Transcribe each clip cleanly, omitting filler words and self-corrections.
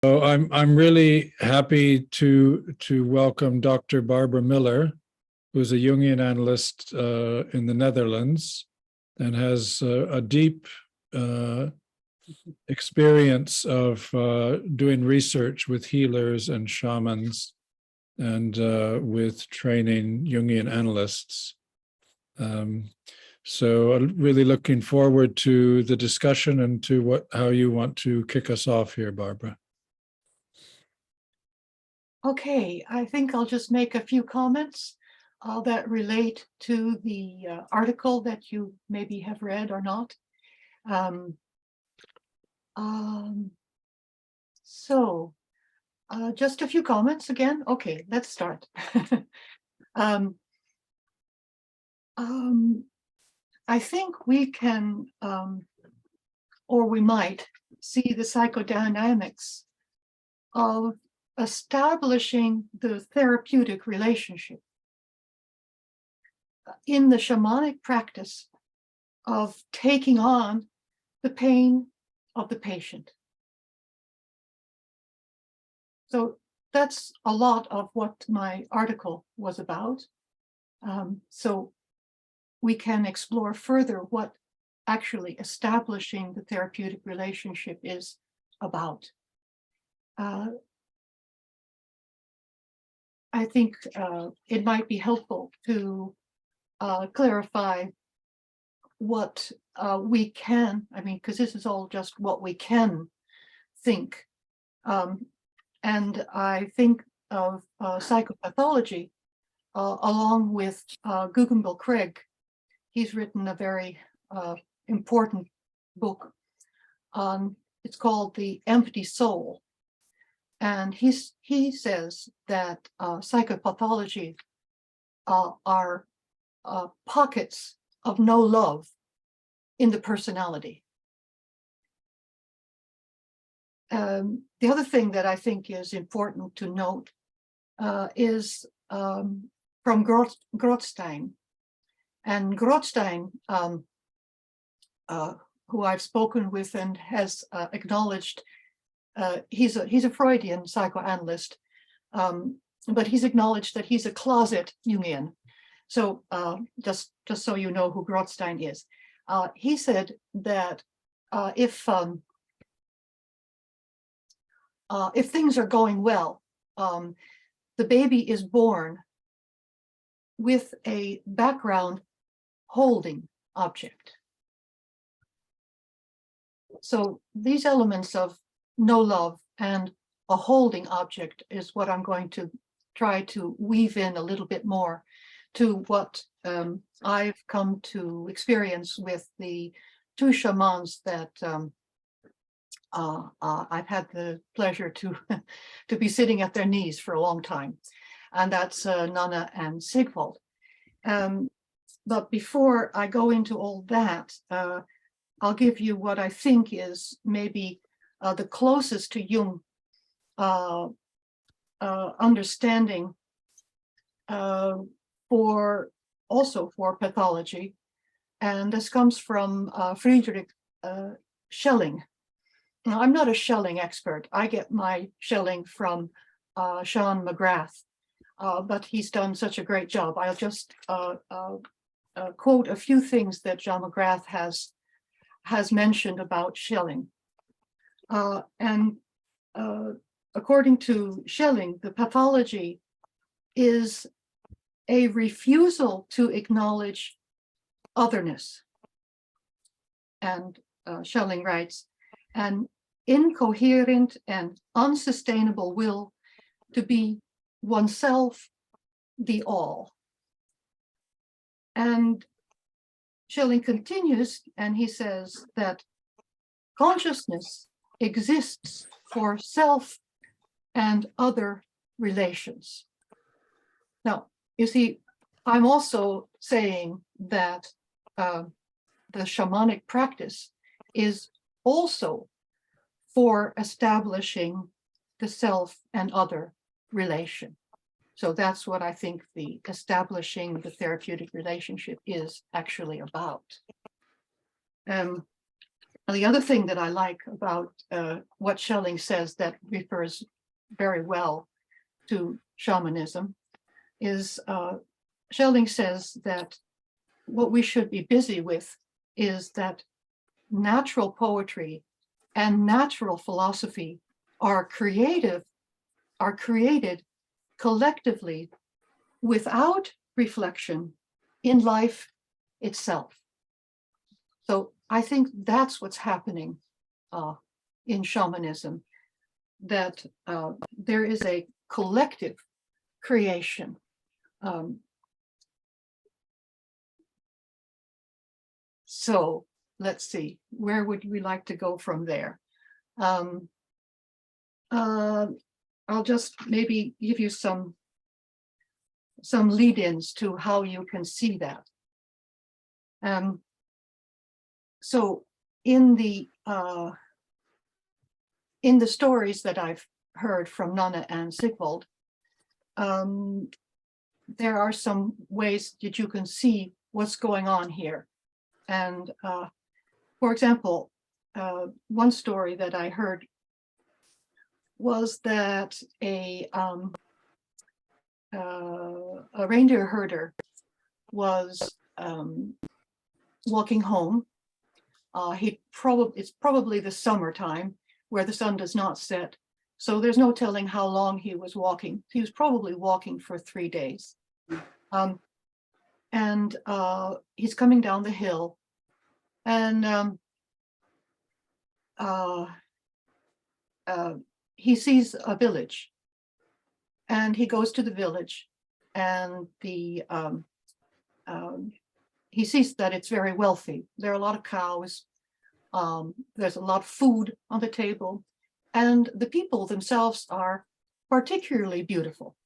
So I'm really happy to welcome Dr. Barbara Miller, who's a Jungian analyst in the Netherlands and has a deep experience of doing research with healers and shamans and with training Jungian analysts. So I'm really looking forward to the discussion and to how you want to kick us off here, Barbara. Okay, I think I'll just make a few comments that relate to the article that you maybe have read or not. Just a few comments again. Okay, let's start. I think we can, or we might, see the psychodynamics of establishing the therapeutic relationship in the shamanic practice of taking on the pain of the patient. So that's a lot of what my article was about. So we can explore further what actually establishing the therapeutic relationship is about. I think it might be helpful to clarify what we can, because this is all just what we can think. And I think of psychopathology along with Guggenbill Craig. He's written a very important book. It's called The Empty Soul. And he says that psychopathology are pockets of no love in the personality. The other thing that I think is important to note is from Grotstein. And Grotstein, who I've spoken with and has acknowledged, he's a Freudian psychoanalyst, but he's acknowledged that he's a closet Jungian. So just so you know who Grotstein is, he said that if things are going well, the baby is born with a background holding object. So these elements of no love and a holding object is what I'm going to try to weave in a little bit more to what I've come to experience with the two shamans that I've had the pleasure to be sitting at their knees for a long time, and that's Nana and Sigvald. But before I go into all that, I'll give you what I think is maybe the closest to Jung understanding for pathology, and this comes from Friedrich Schelling. Now, I'm not a Schelling expert. I get my Schelling from Sean McGrath, but he's done such a great job. I'll just quote a few things that John McGrath has mentioned about Schelling. According to Schelling, the pathology is a refusal to acknowledge otherness. And Schelling writes, an incoherent and unsustainable will to be oneself the all. And Schelling continues, and he says that consciousness exists for self and other relations. Now, you see, I'm also saying that the shamanic practice is also for establishing the self and other relation. So that's what I think the establishing the therapeutic relationship is actually about. And the other thing that I like about what Schelling says that refers very well to shamanism is Schelling says that what we should be busy with is that natural poetry and natural philosophy are created collectively without reflection in life itself. So I think that's what's happening in shamanism, that there is a collective creation. So let's see, where would we like to go from there? I'll just maybe give you some lead-ins to how you can see that. So in the stories that I've heard from Nonna and Sigvald, there are some ways that you can see what's going on here. And for example, one story that I heard was that a reindeer herder was walking home. It's probably the summertime where the sun does not set. So there's no telling how long he was walking. He was probably walking for 3 days. And he's coming down the hill, and he sees a village, and he goes to the village, and he sees that it's very wealthy. There are a lot of cows. There's a lot of food on the table, and the people themselves are particularly beautiful.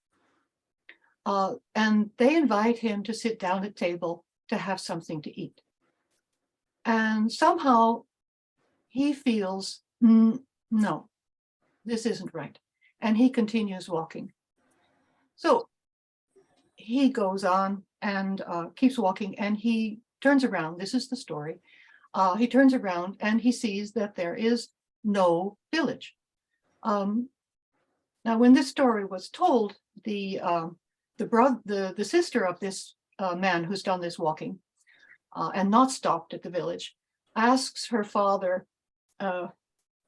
And they invite him to sit down at table to have something to eat. And somehow he feels, no, this isn't right. And he continues walking. So he goes on and keeps walking, and he turns around. This is the story. He turns around and he sees that there is no village. Now, when this story was told, the sister of this man who's done this walking and not stopped at the village asks her father, well,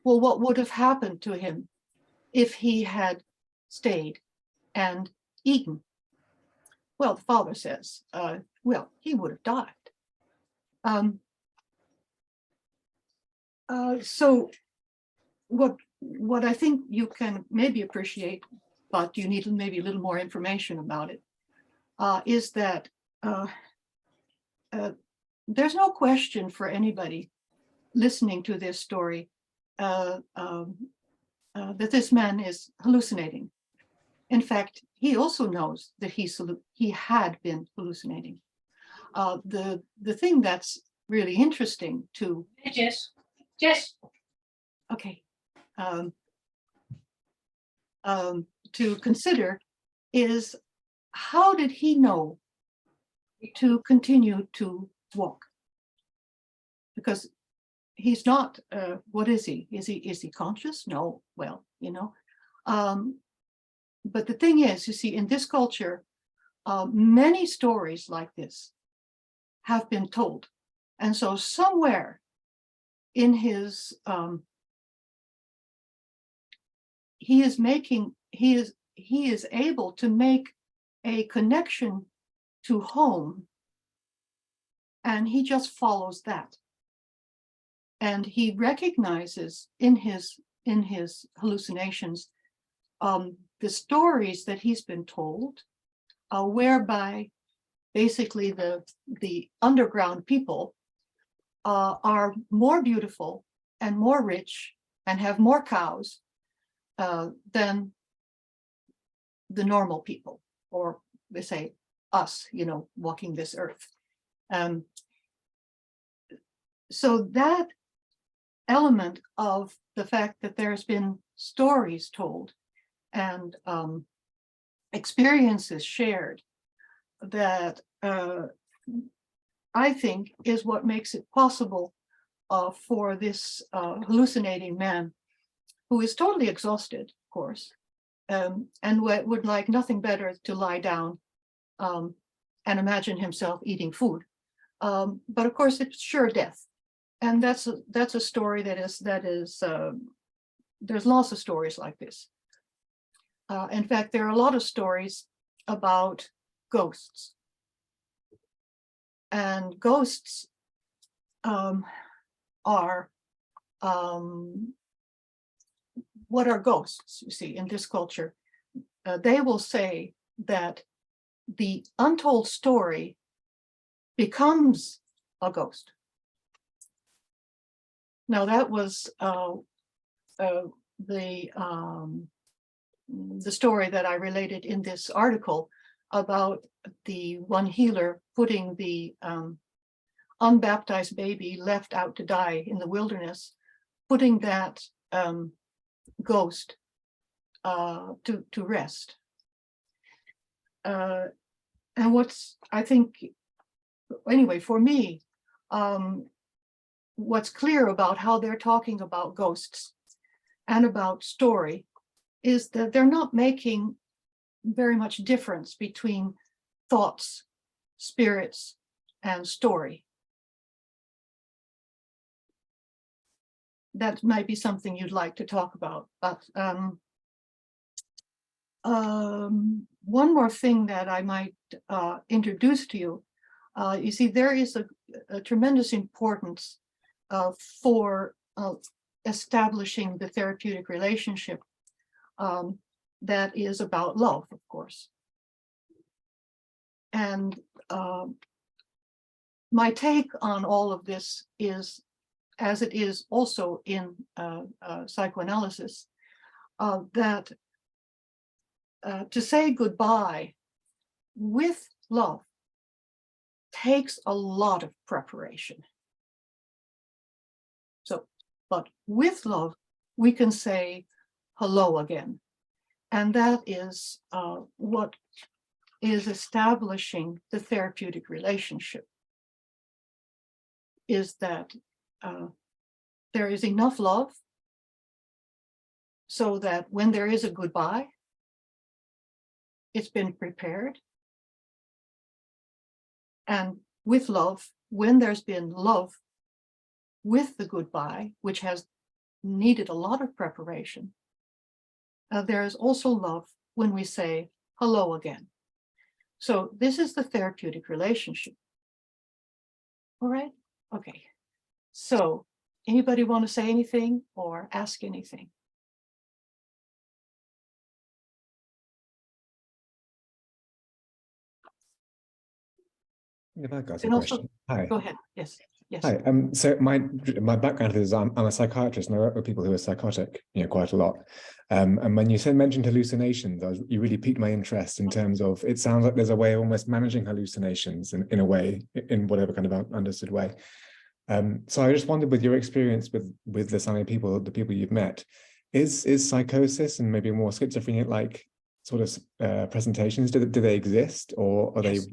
what would have happened to him if he had stayed and eaten? Well, the father says, well, he would have died. So what I think you can maybe appreciate, but you need maybe a little more information about it, is that there's no question for anybody listening to this story that this man is hallucinating. In fact, he also knows that he had been hallucinating. The thing that's really interesting to okay to consider is, how did he know to continue to walk? Because he's not, what is he? Is he conscious? No, well, you know. But the thing is, you see, in this culture, many stories like this have been told. And so somewhere in his, he is able to make a connection to home, and he just follows that. And he recognizes in his hallucinations the stories that he's been told, whereby basically the underground people are more beautiful and more rich and have more cows than the normal people, or they say us, you know, walking this earth. So that element of the fact that there's been stories told and experiences shared, that I think is what makes it possible for this hallucinating man who is totally exhausted, of course, and would like nothing better to lie down and imagine himself eating food. But of course, it's sure death. And that's a story that is there's lots of stories like this. In fact, there are a lot of stories about ghosts. And ghosts are what are ghosts, you see, in this culture? They will say that the untold story becomes a ghost. Now that was the story that I related in this article about the one healer putting the unbaptized baby left out to die in the wilderness, putting that ghost to rest. And what's, I think, anyway, for me, what's clear about how they're talking about ghosts and about story is that they're not making very much difference between thoughts, spirits, and story. That might be something you'd like to talk about. But one more thing that I might introduce to you. You see, there is a tremendous importance for establishing the therapeutic relationship that is about love, of course. And my take on all of this is, as it is also in psychoanalysis, that to say goodbye with love takes a lot of preparation. So, but with love, we can say hello again. And that is what is establishing the therapeutic relationship, is that there is enough love so that when there is a goodbye, it's been prepared. And with love, when there's been love with the goodbye, which has needed a lot of preparation, there is also love when we say hello again. So this is the therapeutic relationship. All right, okay. So anybody want to say anything or ask anything? If I got a And also, question. Hi. go ahead. Yes. Yes. Hi. So my background is I'm a psychiatrist and I work with people who are psychotic, quite a lot. And when you mentioned hallucinations, you really piqued my interest in terms of, it sounds like there's a way of almost managing hallucinations in a way, in whatever kind of understood way. So I just wondered, with your experience with the Sami people, the people you've met, is psychosis and maybe more schizophrenia like sort of presentations? Do they exist, or are Yes.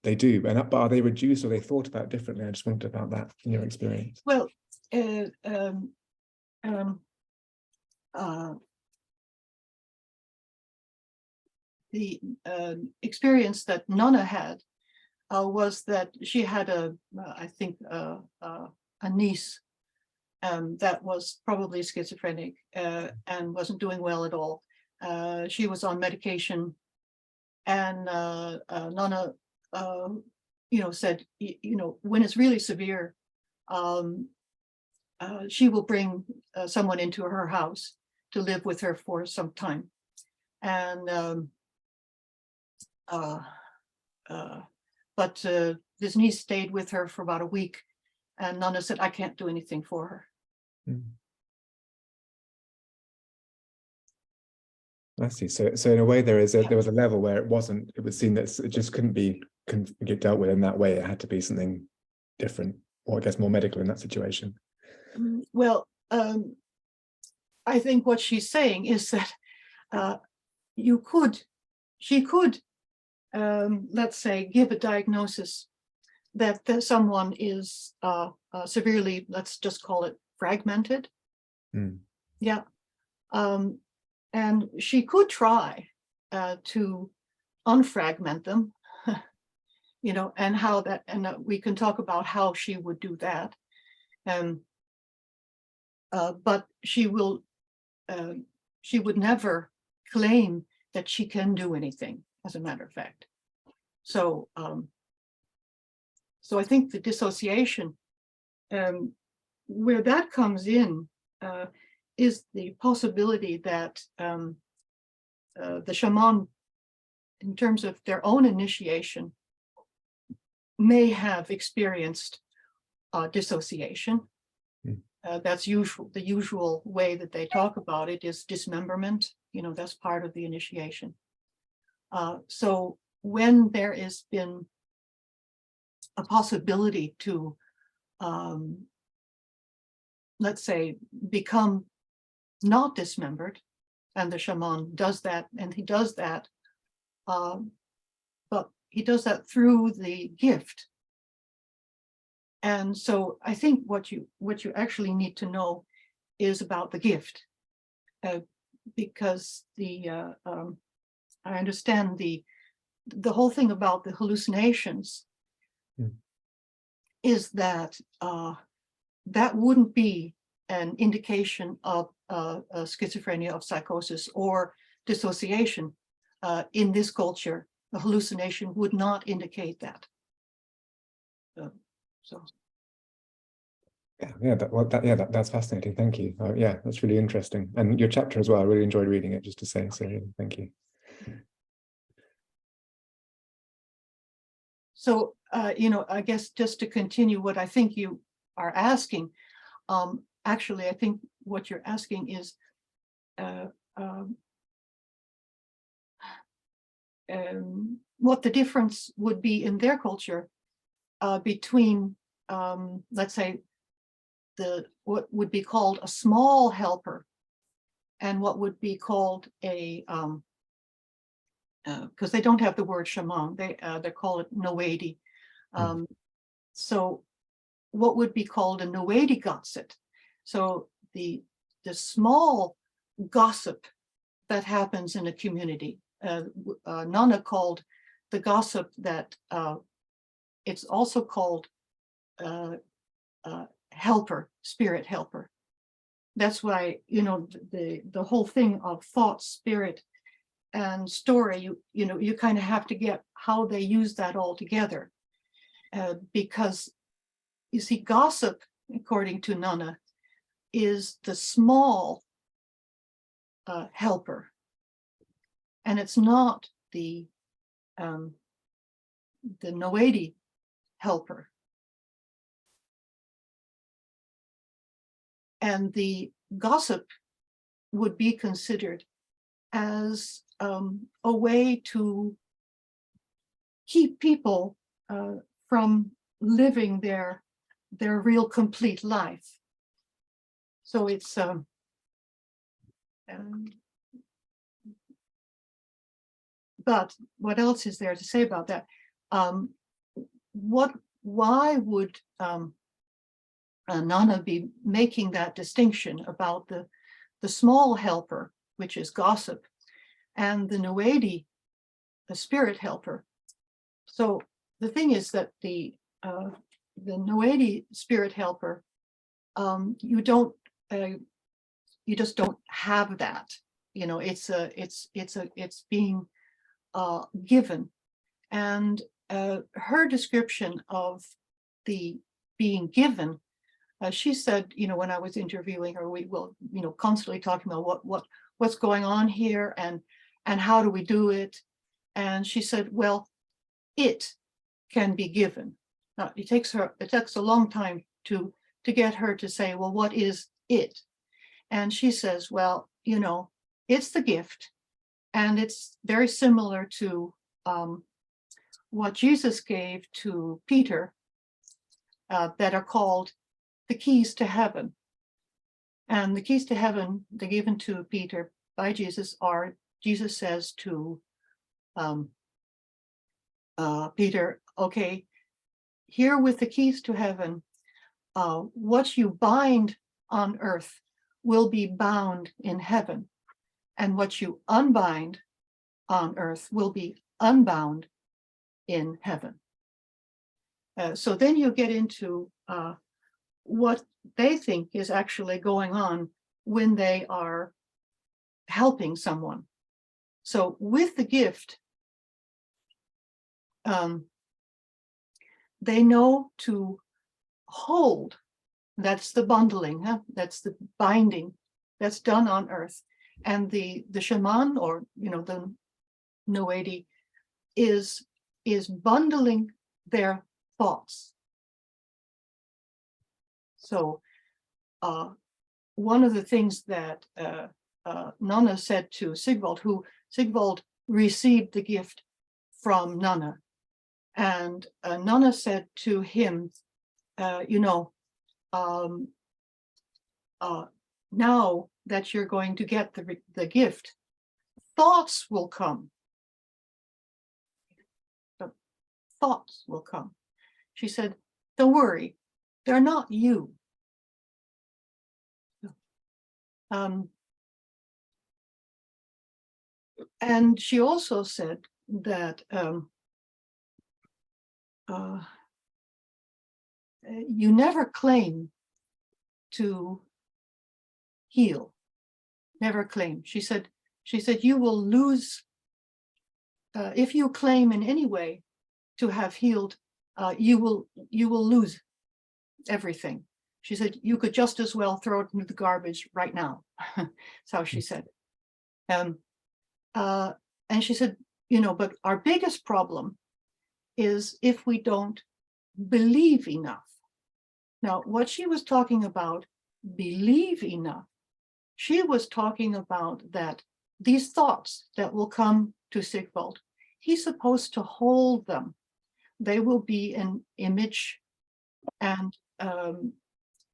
They do, but are they reduced or they thought about differently? I just wondered about that in your experience. Well, the experience that Nonna had was that she had I think a niece that was probably schizophrenic and wasn't doing well at all. She was on medication, and Nonna said, when it's really severe, she will bring someone into her house to live with her for some time. And but this niece stayed with her for about a week, and Nonna said, I can't do anything for her. I see. So in a way, there was a level where it was seen that it just couldn't get dealt with in that way. It had to be something different, or I guess more medical in that situation. Well, I think what she's saying is that she could, let's say, give a diagnosis that someone is severely, let's just call it fragmented. Mm. Yeah. And she could try to unfragment them, and how that, and we can talk about how she would do that. But she would never claim that she can do anything, as a matter of fact. So, so I think the dissociation, where that comes in, is the possibility that the shaman, in terms of their own initiation, may have experienced dissociation. That's the usual way that they talk about it is dismemberment. That's part of the initiation. So when there has been a possibility to, let's say, become not dismembered, and the shaman does that, and he does that, but he does that through the gift. And so I think what you actually need to know is about the gift, because I understand the whole thing about the hallucinations is that that wouldn't be an indication of schizophrenia, of psychosis, or dissociation. In this culture, the hallucination would not indicate that. That's fascinating. Thank you. Yeah, that's really interesting. And your chapter as well, I really enjoyed reading it, just to say. So thank you. So, I guess just to continue what I think you are asking, actually, I think what you're asking is what the difference would be in their culture between, let's say, what would be called a small helper and what would be called a, because they don't have the word shaman, they call it noedi. So what would be called a noedi gossip. So the small gossip that happens in a community, Nana called the gossip that it's also called helper, spirit helper. That's why, the whole thing of thought, spirit, and story, you kind of have to get how they use that all together. Because you see, gossip, according to Nana, is the small helper, and it's not the noedi helper. And the gossip would be considered as a way to keep people from living their real complete life. So it's but what else is there to say about that? Why would Nana be making that distinction about the small helper, which is gossip, and the noedi, the spirit helper? So the thing is that the noedi spirit helper, you just don't have that. It's being given. And her description of the being given, she said, when I was interviewing her, we will, constantly talking about what's going on here and how do we do it. And she said, well, it can be given. Now it takes a long time to get her to say, well, what is it? And she says, well, it's the gift. And it's very similar to what Jesus gave to Peter, that are called the keys to heaven. And the keys to heaven, they're given to Peter by Jesus, Jesus says to Peter, okay, here with the keys to heaven, what you bind on earth will be bound in heaven, and what you unbind on earth will be unbound in heaven. So then you get into what they think is actually going on when they are helping someone. So with the gift, they know to hold. That's the bundling, huh? That's the binding that's done on earth. And the shaman, or the Noedi, is bundling their thoughts. So one of the things that Nanna said to Sigvald, who Sigvald received the gift from Nanna, and Nanna said to him, now that you're going to get the gift, thoughts will come. The thoughts will come. She said, don't worry, they're not you. And she also said that you never claim to heal. Never claim. She said you will lose if you claim in any way to have healed. You will lose everything. She said you could just as well throw it into the garbage right now. That's how she said. And she said, but our biggest problem is if we don't believe enough. Now, what she was talking about, believe enough, she was talking about that these thoughts that will come to Sigvald, he's supposed to hold them. They will be an image, and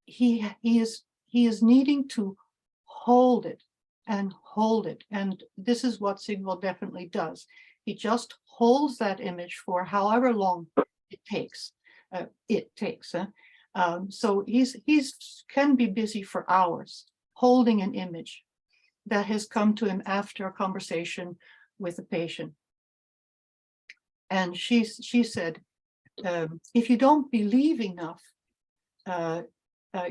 he is needing to hold it and hold it. And this is what Sigvald definitely does. He just holds that image for however long it takes. So he's can be busy for hours holding an image that has come to him after a conversation with a patient. And she said, if you don't believe enough,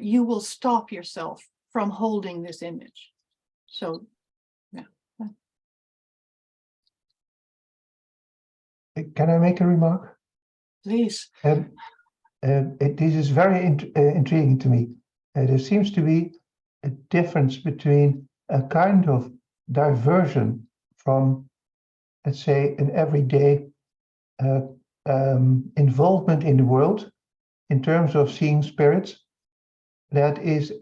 you will stop yourself from holding this image. So, yeah. Can I make a remark? Please. This is very intriguing to me. There seems to be a difference between a kind of diversion from, let's say, an everyday involvement in the world in terms of seeing spirits. That is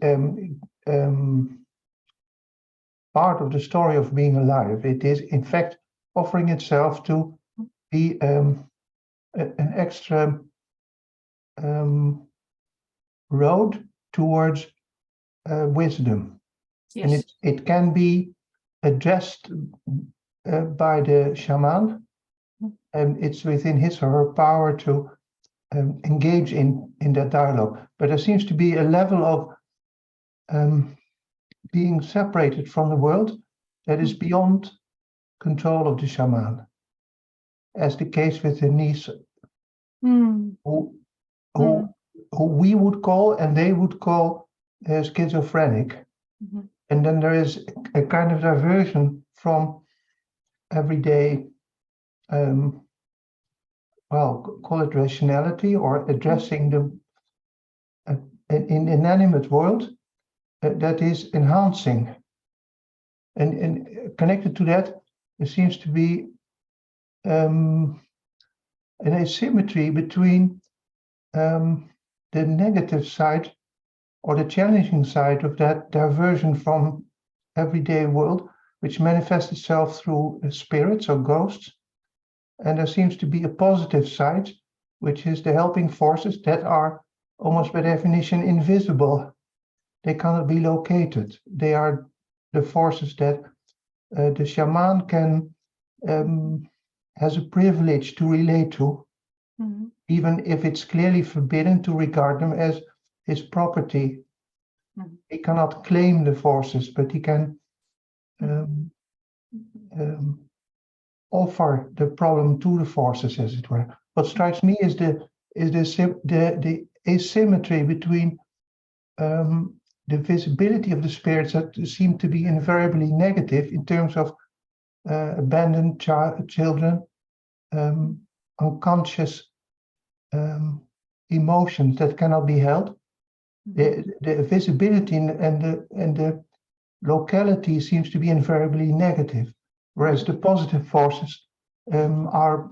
part of the story of being alive. It is, in fact, offering itself to be an extra road towards wisdom. Yes. And it can be addressed by the shaman, and it's within his or her power to engage in that dialogue. But there seems to be a level of being separated from the world that is beyond control of the shaman, as the case with the niece, who we would call and they would call schizophrenic. And then there is a kind of diversion from everyday, well, call it rationality, or addressing the in inanimate world that is enhancing. And connected to that, there seems to be an asymmetry between the negative side or the challenging side of that diversion from everyday world, which manifests itself through spirits or ghosts. And there seems to be a positive side, which is the helping forces that are almost by definition invisible. They cannot be located. They are the forces that the shaman can has a privilege to relate to. even if it's clearly forbidden to regard them as his property. He cannot claim the forces, but he can offer the problem to the forces, as it were. What strikes me is the asymmetry between the visibility of the spirits that seem to be invariably negative in terms of abandoned children, unconscious emotions that cannot be held. The visibility and the locality seems to be invariably negative, whereas the positive forces are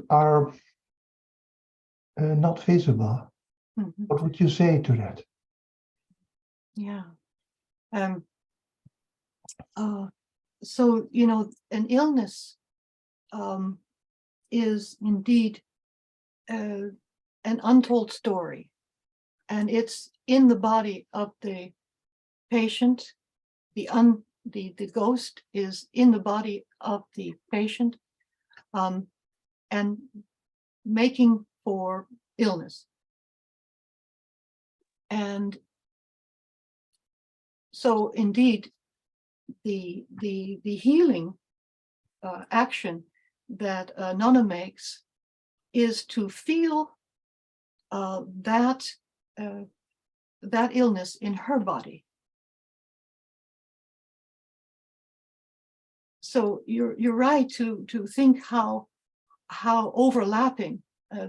not visible. What would you say to that? Yeah. So, you know, an illness is indeed an untold story, and it's in the body of the patient. The ghost is in the body of the patient, and making for illness. And so indeed, the healing action that Nonna makes is to feel that illness in her body. So you're right to think how overlapping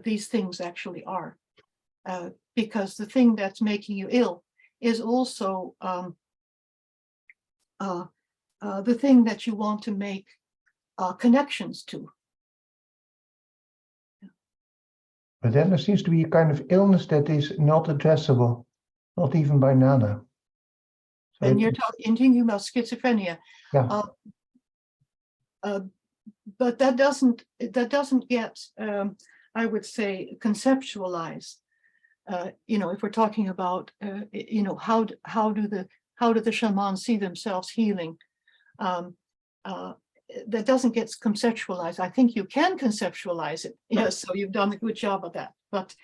these things actually are, because the thing that's making you ill is also the thing that you want to make connections to. But then there seems to be a kind of illness that is not addressable, not even by Nana. So And you're talking about schizophrenia. Yeah. But that doesn't get, I would say, conceptualized. You know, if we're talking about, you know, how do the shamans see themselves healing? That doesn't get conceptualized. I think you can conceptualize it. Yes, so you've done a good job of that. But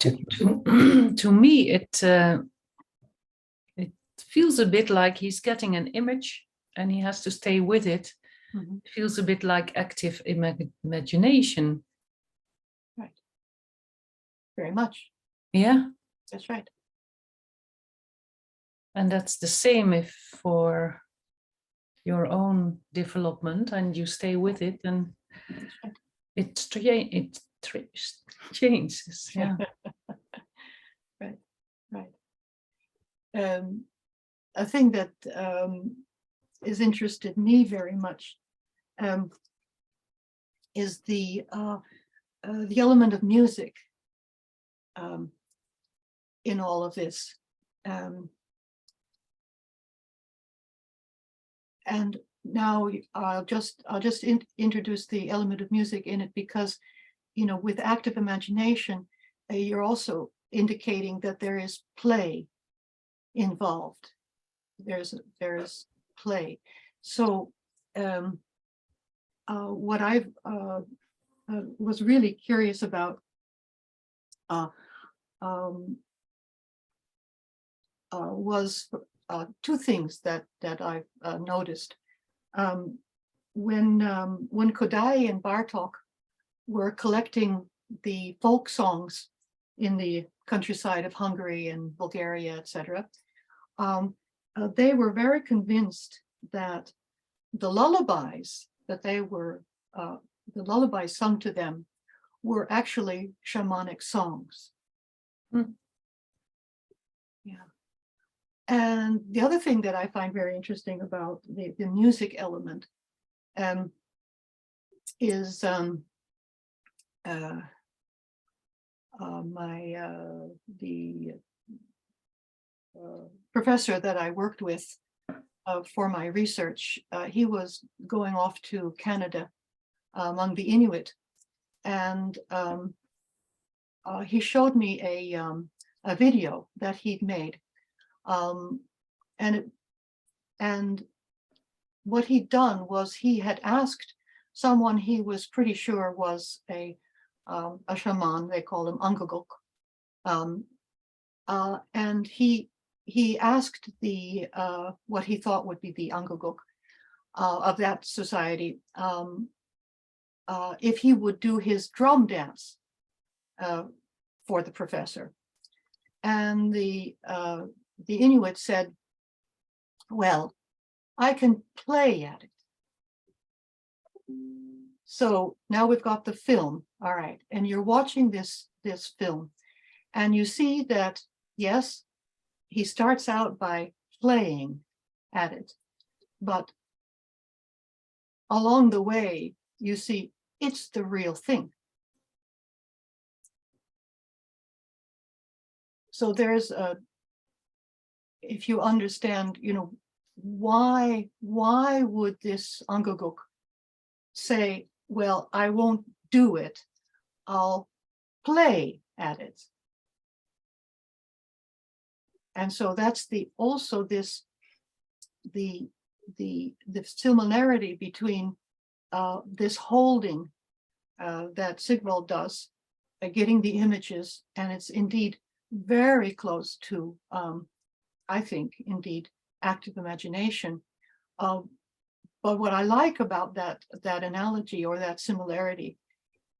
to me, it feels a bit like he's getting an image and he has to stay with it. It feels a bit like active imagination. Right. Very much. Yeah. That's right. And that's the same if for your own development and you stay with it, and it changes. Yeah. Right. A thing that is interested me very much is the element of music in all of this. And now I'll just introduce the element of music in it, because, you know, with active imagination, you're also indicating that there is play involved. There's play. So what I was really curious about was two things that I've noticed. When Kodai and Bartók were collecting the folk songs in the countryside of Hungary and Bulgaria, etc., they were very convinced that the lullabies that the lullabies sung to them were actually shamanic songs. Yeah. And the other thing that I find very interesting about the music element is the professor that I worked with for my research. He was going off to Canada among the Inuit, and he showed me a video that he'd made. And what he'd done was he had asked someone he was pretty sure was a shaman. They called him Angagok, and he asked the what he thought would be the Angagok of that society if he would do his drum dance for the professor. And the Inuit said, well, I can play at it. So now we've got the film, all right, and you're watching this film, and you see that, yes, he starts out by playing at it, but along the way, you see it's the real thing. So there's if you understand, why would this Angagok say, well, I won't do it, I'll play at it. And so that's the similarity between this holding that Sigvald does, getting the images, and it's indeed very close to, I think, indeed, active imagination. But what I like about that analogy or that similarity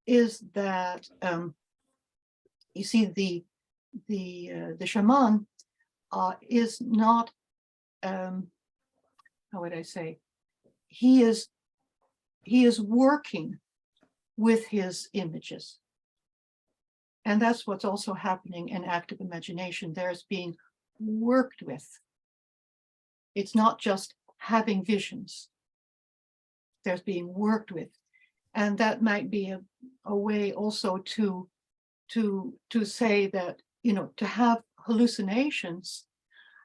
is that you see the shaman is not, how would I say, he is working with his images. And that's what's also happening in active imagination. There's being worked with. It's not just having visions. There's being worked with. And that might be a way also to say that, to have hallucinations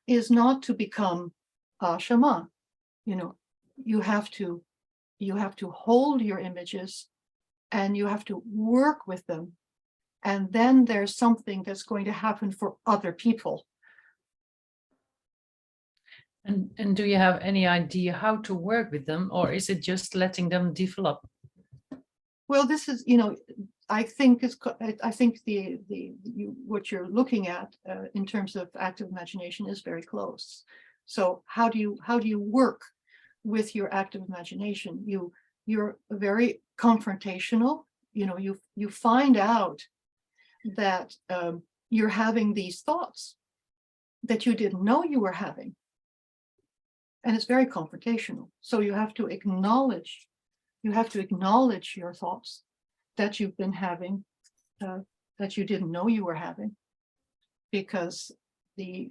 is not to become a shaman. You have to hold your images and you have to work with them. And then there's something that's going to happen for other people. And do you have any idea how to work with them, or is it just letting them develop? Well, this is, I think what you're looking at in terms of active imagination is very close. So how do you work with your active imagination? You're very confrontational. You find out that you're having these thoughts that you didn't know you were having. And it's very confrontational. So you have to acknowledge your thoughts that you've been having, that you didn't know you were having, because the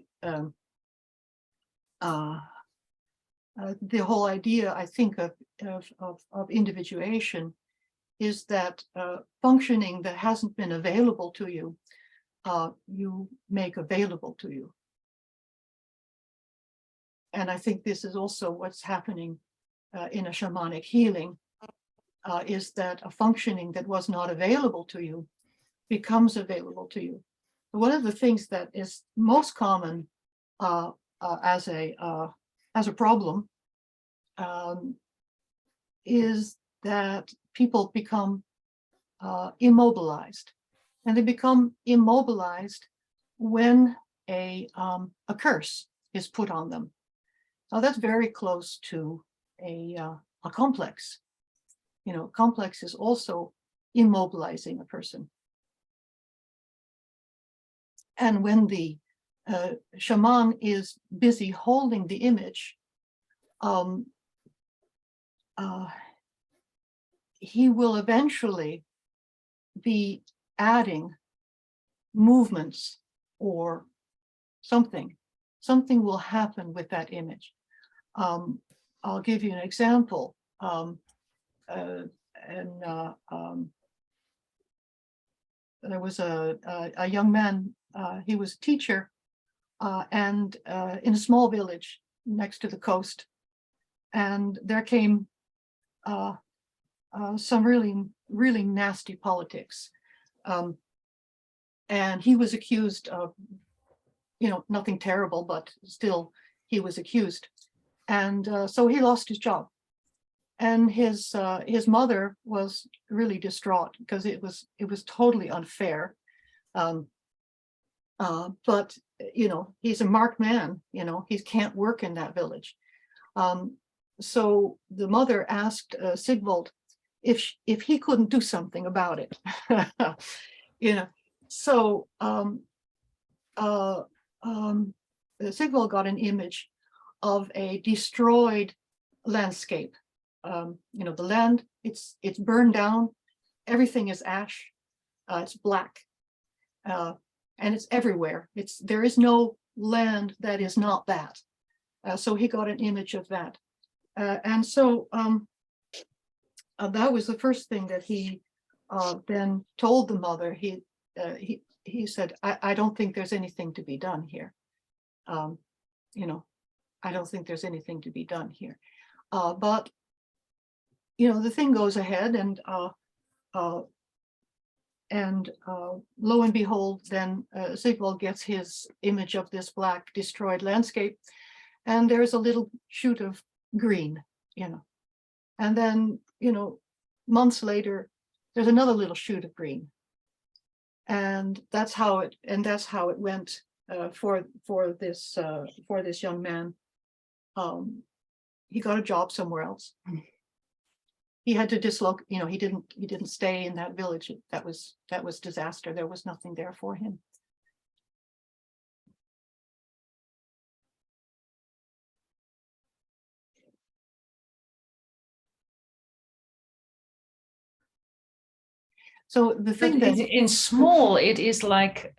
whole idea, I think, of individuation is that functioning that hasn't been available to you, you make available to you. And I think this is also what's happening in a shamanic healing, is that a functioning that was not available to you becomes available to you. One of the things that is most common as a problem is that people become immobilized, and they become immobilized when a curse is put on them. Now that's very close to a complex. Complex is also immobilizing a person. And when the shaman is busy holding the image, he will eventually be adding movements or something. Something will happen with that image. I'll give you an example. There was a young man, he was a teacher, and in a small village next to the coast. And there came some really, really nasty politics. And he was accused of, nothing terrible, but still he was accused. And so he lost his job. And his mother was really distraught because it was totally unfair. But you know, he's a marked man. You know, he can't work in that village. So the mother asked Sigvald if he couldn't do something about it. You know, so Sigvald got an image of a destroyed landscape. You know, the land, it's burned down, everything is ash, it's black, and it's everywhere. There is no land that is not that. So he got an image of that. And so that was the first thing that he then told the mother. He said, I don't think there's anything to be done here. You know, I don't think there's anything to be done here. But you know, the thing goes ahead, and lo and behold, then Sigvald gets his image of this black destroyed landscape, and there's a little shoot of green, you know, and then, you know, months later, there's another little shoot of green, and that's how it went for this young man. He got a job somewhere else. He had to dislocate, you know, he didn't stay in that village. That was disaster. There was nothing there for him. So the thing that in small, it is like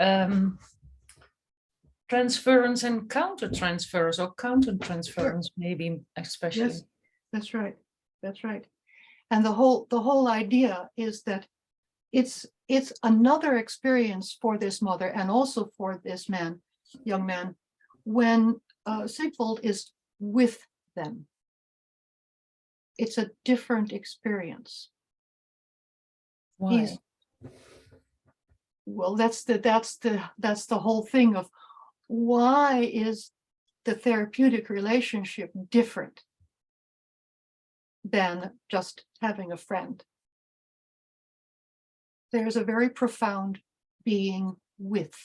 transference and counter-transference, or counter-transference, maybe especially. Yes, that's right. That's right. And the whole idea is that it's another experience for this mother and also for this young man, when Sigvald is with them. It's a different experience. Why? Well, that's the whole thing of why is the therapeutic relationship different than just having a friend. There's a very profound being with.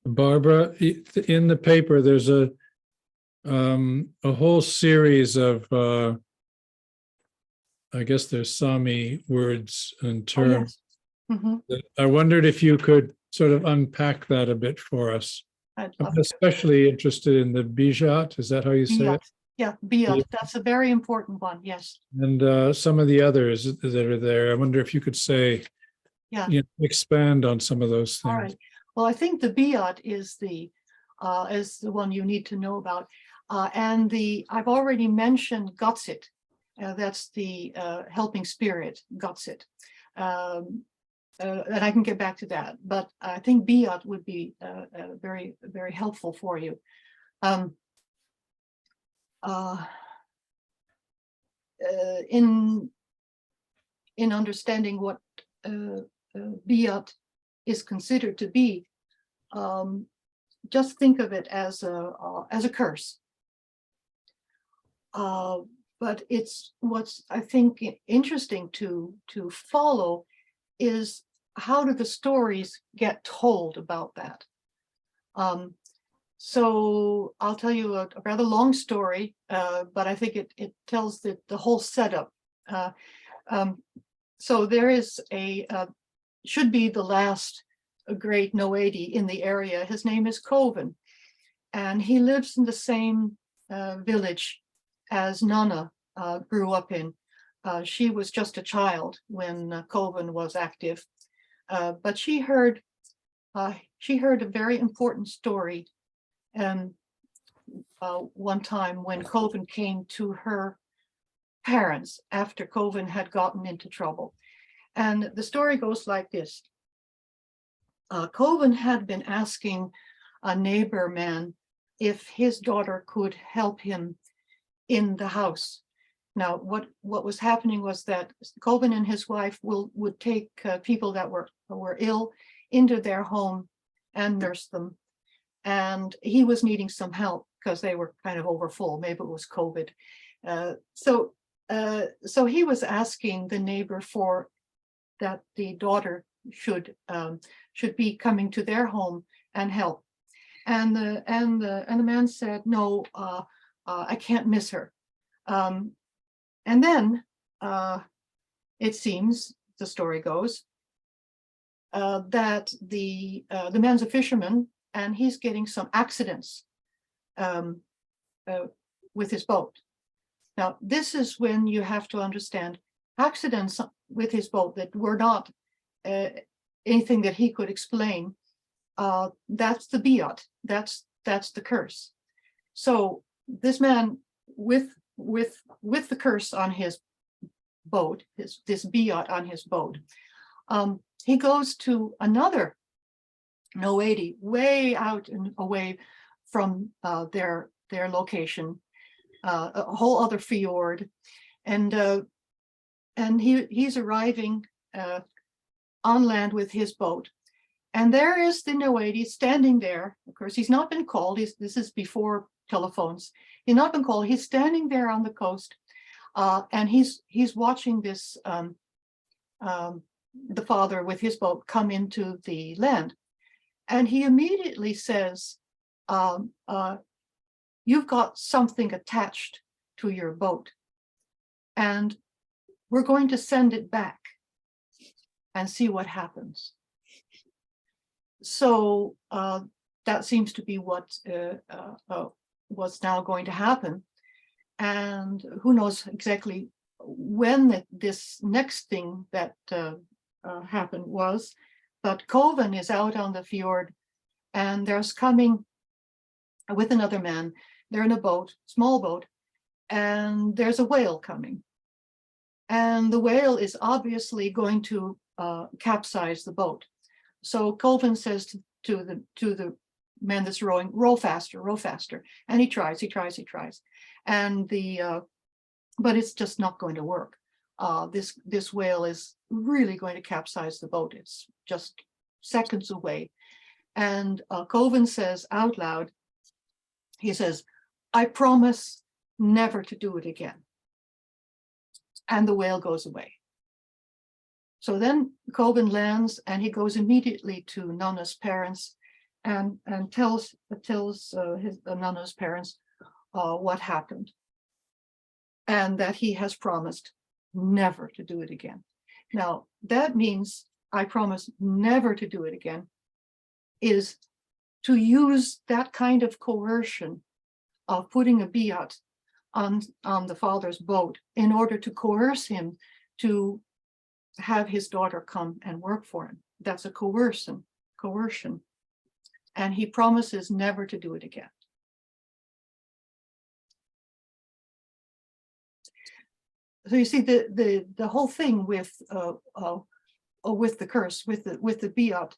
Barbara, in the paper, there's a whole series of, I guess there's Sami words and terms. Oh, yes. Mm-hmm. I wondered if you could sort of unpack that a bit for us. I'm especially interested in the bijat. Is that how you say it? Yeah, bijat. That's a very important one. Yes. And some of the others that are there. I wonder if you could say, expand on some of those things. All right. Well, I think the bijat is the one you need to know about. And I've already mentioned Gotsit. That's the helping spirit, Gotsit. And I can get back to that. But I think bijat would be very, very helpful for you. In understanding what bijat is considered to be, just think of it as a curse. But it's what's, I think, interesting to follow is how do the stories get told about that? So I'll tell you a rather long story, but I think it tells the whole setup. So there is should be the last great Noedi in the area. His name is Koven, and he lives in the same village as Nana grew up in. She was just a child when Koven was active, but she heard a very important story one time when Koven came to her parents after Koven had gotten into trouble. And the story goes like this. Koven had been asking a neighbor man if his daughter could help him in the house. Now, what was happening was that Coben and his wife would take people that were ill into their home and nurse them. And he was needing some help because they were kind of overfull. Maybe it was COVID. So he was asking the neighbor for that the daughter should be coming to their home and help. And the man said, no, I can't miss her. And then it seems, the story goes, that the man's a fisherman and he's getting some accidents with his boat. Now, this is when you have to understand accidents with his boat that were not anything that he could explain. That's the biat. That's the curse. So this man with the curse on his boat, this biat on his boat, he goes to another Noedi way out and away from their location, a whole other fjord, and he's arriving on land with his boat, and there is the Noedi standing there. Of course, he's not been called. This is before telephones. He's not been called. He's standing there on the coast, and he's watching this the father with his boat come into the land, and he immediately says, "You've got something attached to your boat, and we're going to send it back and see what happens." So that seems to be what was now going to happen. And who knows exactly when this next thing that happened was, but Coven is out on the fjord, and there's coming with another man. They're in a boat, small boat, and there's a whale coming. And the whale is obviously going to capsize the boat. So Colvin says to the man that's rowing, row faster, and he tries, and but it's just not going to work. This whale is really going to capsize the boat. It's just seconds away, and Colvin says out loud, he says, "I promise never to do it again," and the whale goes away. So then Colvin lands, and he goes immediately to Nana's parents and tells Nana's parents what happened, and that he has promised never to do it again. Now, that means "I promise never to do it again" is to use that kind of coercion of putting a biat on the father's boat in order to coerce him to have his daughter come and work for him. That's a coercion. And he promises never to do it again. So you see the whole thing with the curse, with the biat,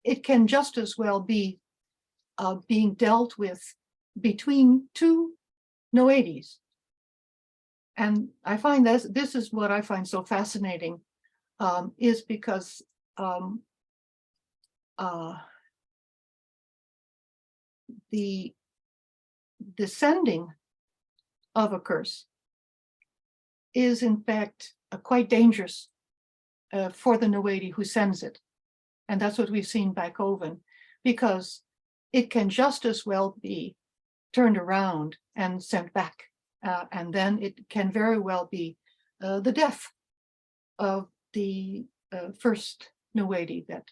it can just as well be being dealt with between two Noedis. And I find this is what I find so fascinating, is because the sending of a curse is in fact quite dangerous for the Noedi who sends it. And that's what we've seen by Coven, because it can just as well be turned around and sent back. And then it can very well be the death of the first Noedi that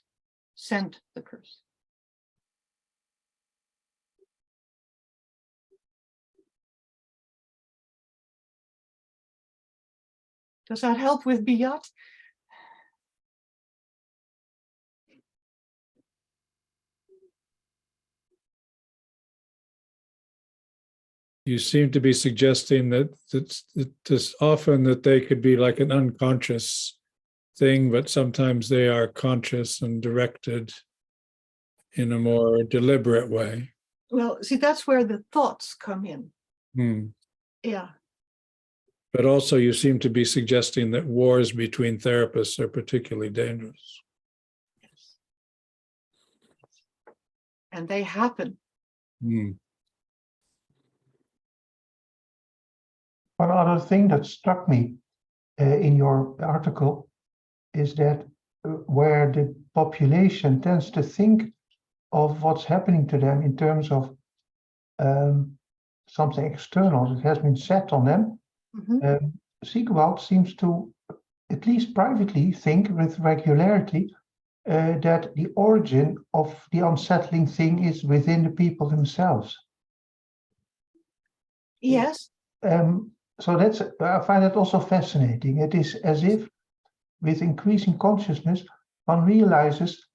sent the curse. Does that help with biat? You seem to be suggesting that it's often that they could be like an unconscious thing, but sometimes they are conscious and directed. in a more deliberate way. Well, see, that's where the thoughts come in. Hmm. Yeah. But also you seem to be suggesting that wars between therapists are particularly dangerous. Yes. And they happen. Hmm. One other thing that struck me in your article is that where the population tends to think of what's happening to them in terms of something external that has been set on them, Siegwald seems to, at least privately, think with regularity that the origin of the unsettling thing is within the people themselves. Yes. So that's, I find that also fascinating. It is as if with increasing consciousness, one realizes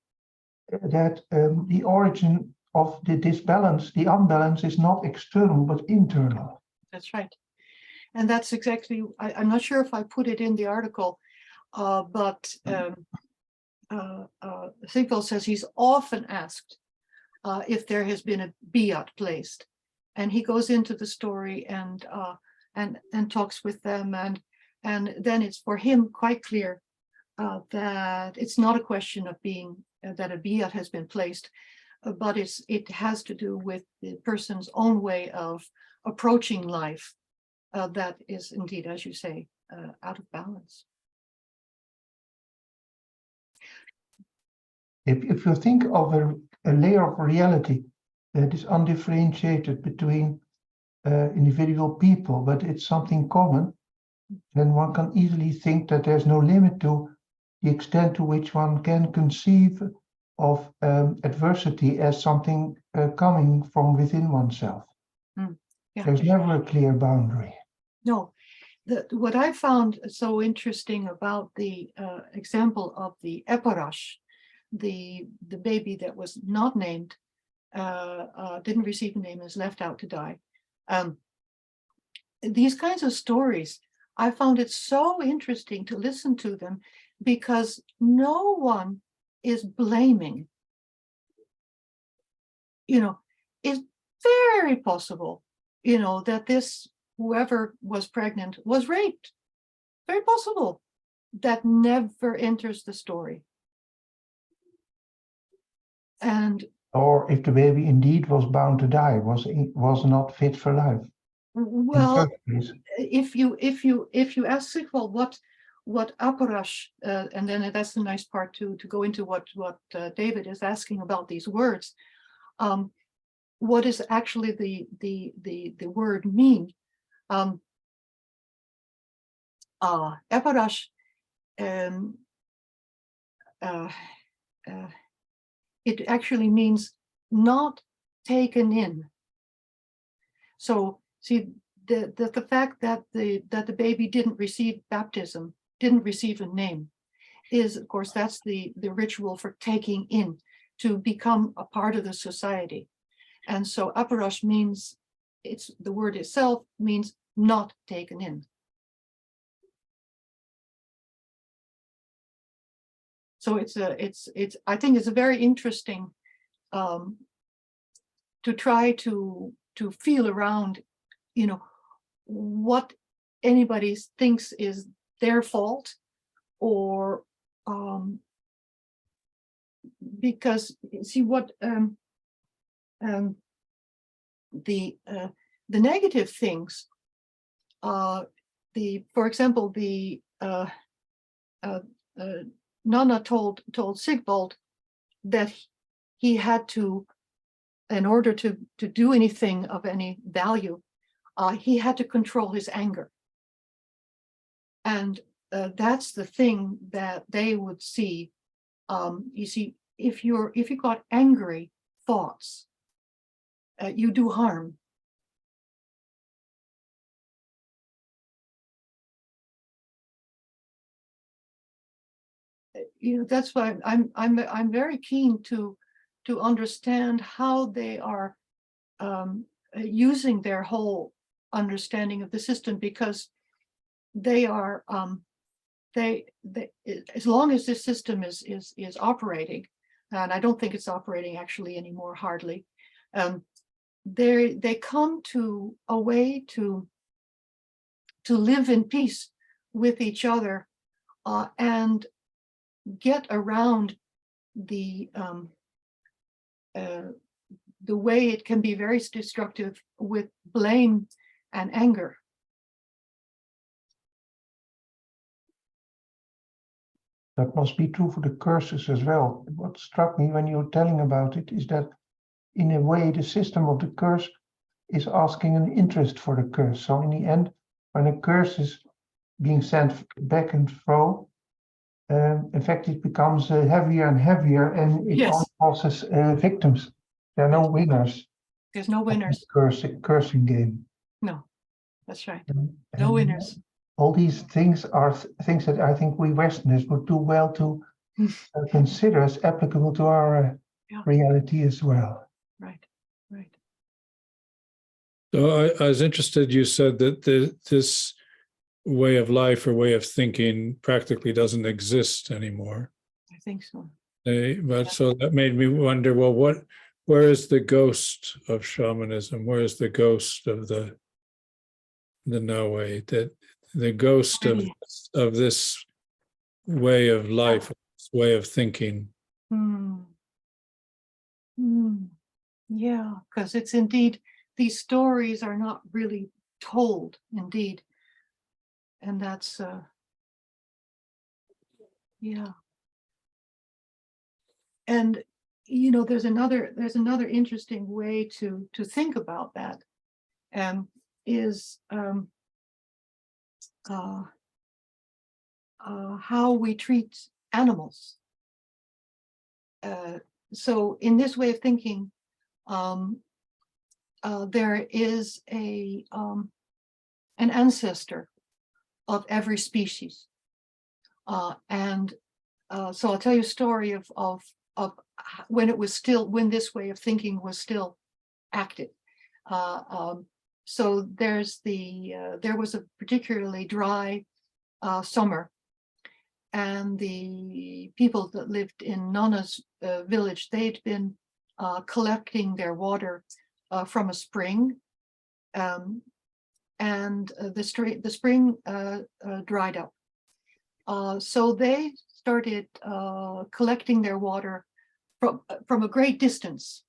that the origin of the disbalance, the unbalance, is not external, but internal. That's right. And that's exactly, I'm not sure if I put it in the article, but Sigvald says he's often asked if there has been a biat placed. And he goes into the story and talks with them. And then it's for him quite clear that it's not a question of being, that a biat has been placed, but it has to do with the person's own way of approaching life that is indeed, as you say, out of balance. If you think of a layer of reality that is undifferentiated between individual people, but it's something common, then one can easily think that there's no limit to the extent to which one can conceive of adversity as something coming from within oneself. Yeah. There's never a clear boundary. No, what I found so interesting about the example of the Eparash, the baby that was not named, didn't receive a name, is left out to die. These kinds of stories, I found it so interesting to listen to them because no one is blaming. You know, it's very possible, you know, that this whoever was pregnant was raped. Very possible. That never enters the story. And or if the baby indeed was bound to die, was not fit for life. Well, if you ask Sigvald what Aparash, and then that's the nice part to go into what David is asking about these words. What is actually the word mean? Eparash, it actually means not taken in. So see, the fact that the baby didn't receive baptism, didn't receive a name, is of course that's the ritual for taking in, to become a part of the society. And so Aparash means, it's the word itself means not taken in. So it's I think it's a very interesting to try to feel around, you know, what anybody thinks is their fault, or because see what the negative things, for example, the Nana told Sigvald that he had to, in order to do anything of any value, he had to control his anger. And that's the thing that they would see. You see, if you got angry thoughts, you do harm. You know, that's why I'm very keen to understand how they are using their whole understanding of the system, because they are they as long as this system is operating, and I don't think it's operating actually anymore, hardly. They come to a way to live in peace with each other and get around the way it can be very destructive with blame and anger. That must be true for the curses as well. What struck me when you were telling about it is that in a way the system of the curse is asking an interest for the curse. So in the end, when a curse is being sent back and fro, in fact it becomes heavier and heavier, and it Yes. only causes victims. There are no winners. There's no winners. Cursing game. No, that's right. And No winners. all these things are things that I think we Westerners would do well to consider as applicable to our reality as well. Right, right. So I was interested, you said that this way of life or way of thinking practically doesn't exist anymore. I think so. But so that made me wonder, well, where is the ghost of shamanism? Where is the ghost of the Noe? That the ghost of this way of life, this way of thinking. Yeah, because it's indeed, these stories are not really told, indeed. And that's, yeah. And, you know, there's another interesting way to think about that, is how we treat animals. So in this way of thinking, there is an ancestor of every species, and so I'll tell you a story of when when this way of thinking was still active. So there was a particularly dry summer, and the people that lived in Nana's village, they'd been collecting their water from a spring, and the spring dried up. So they started collecting their water from a great distance.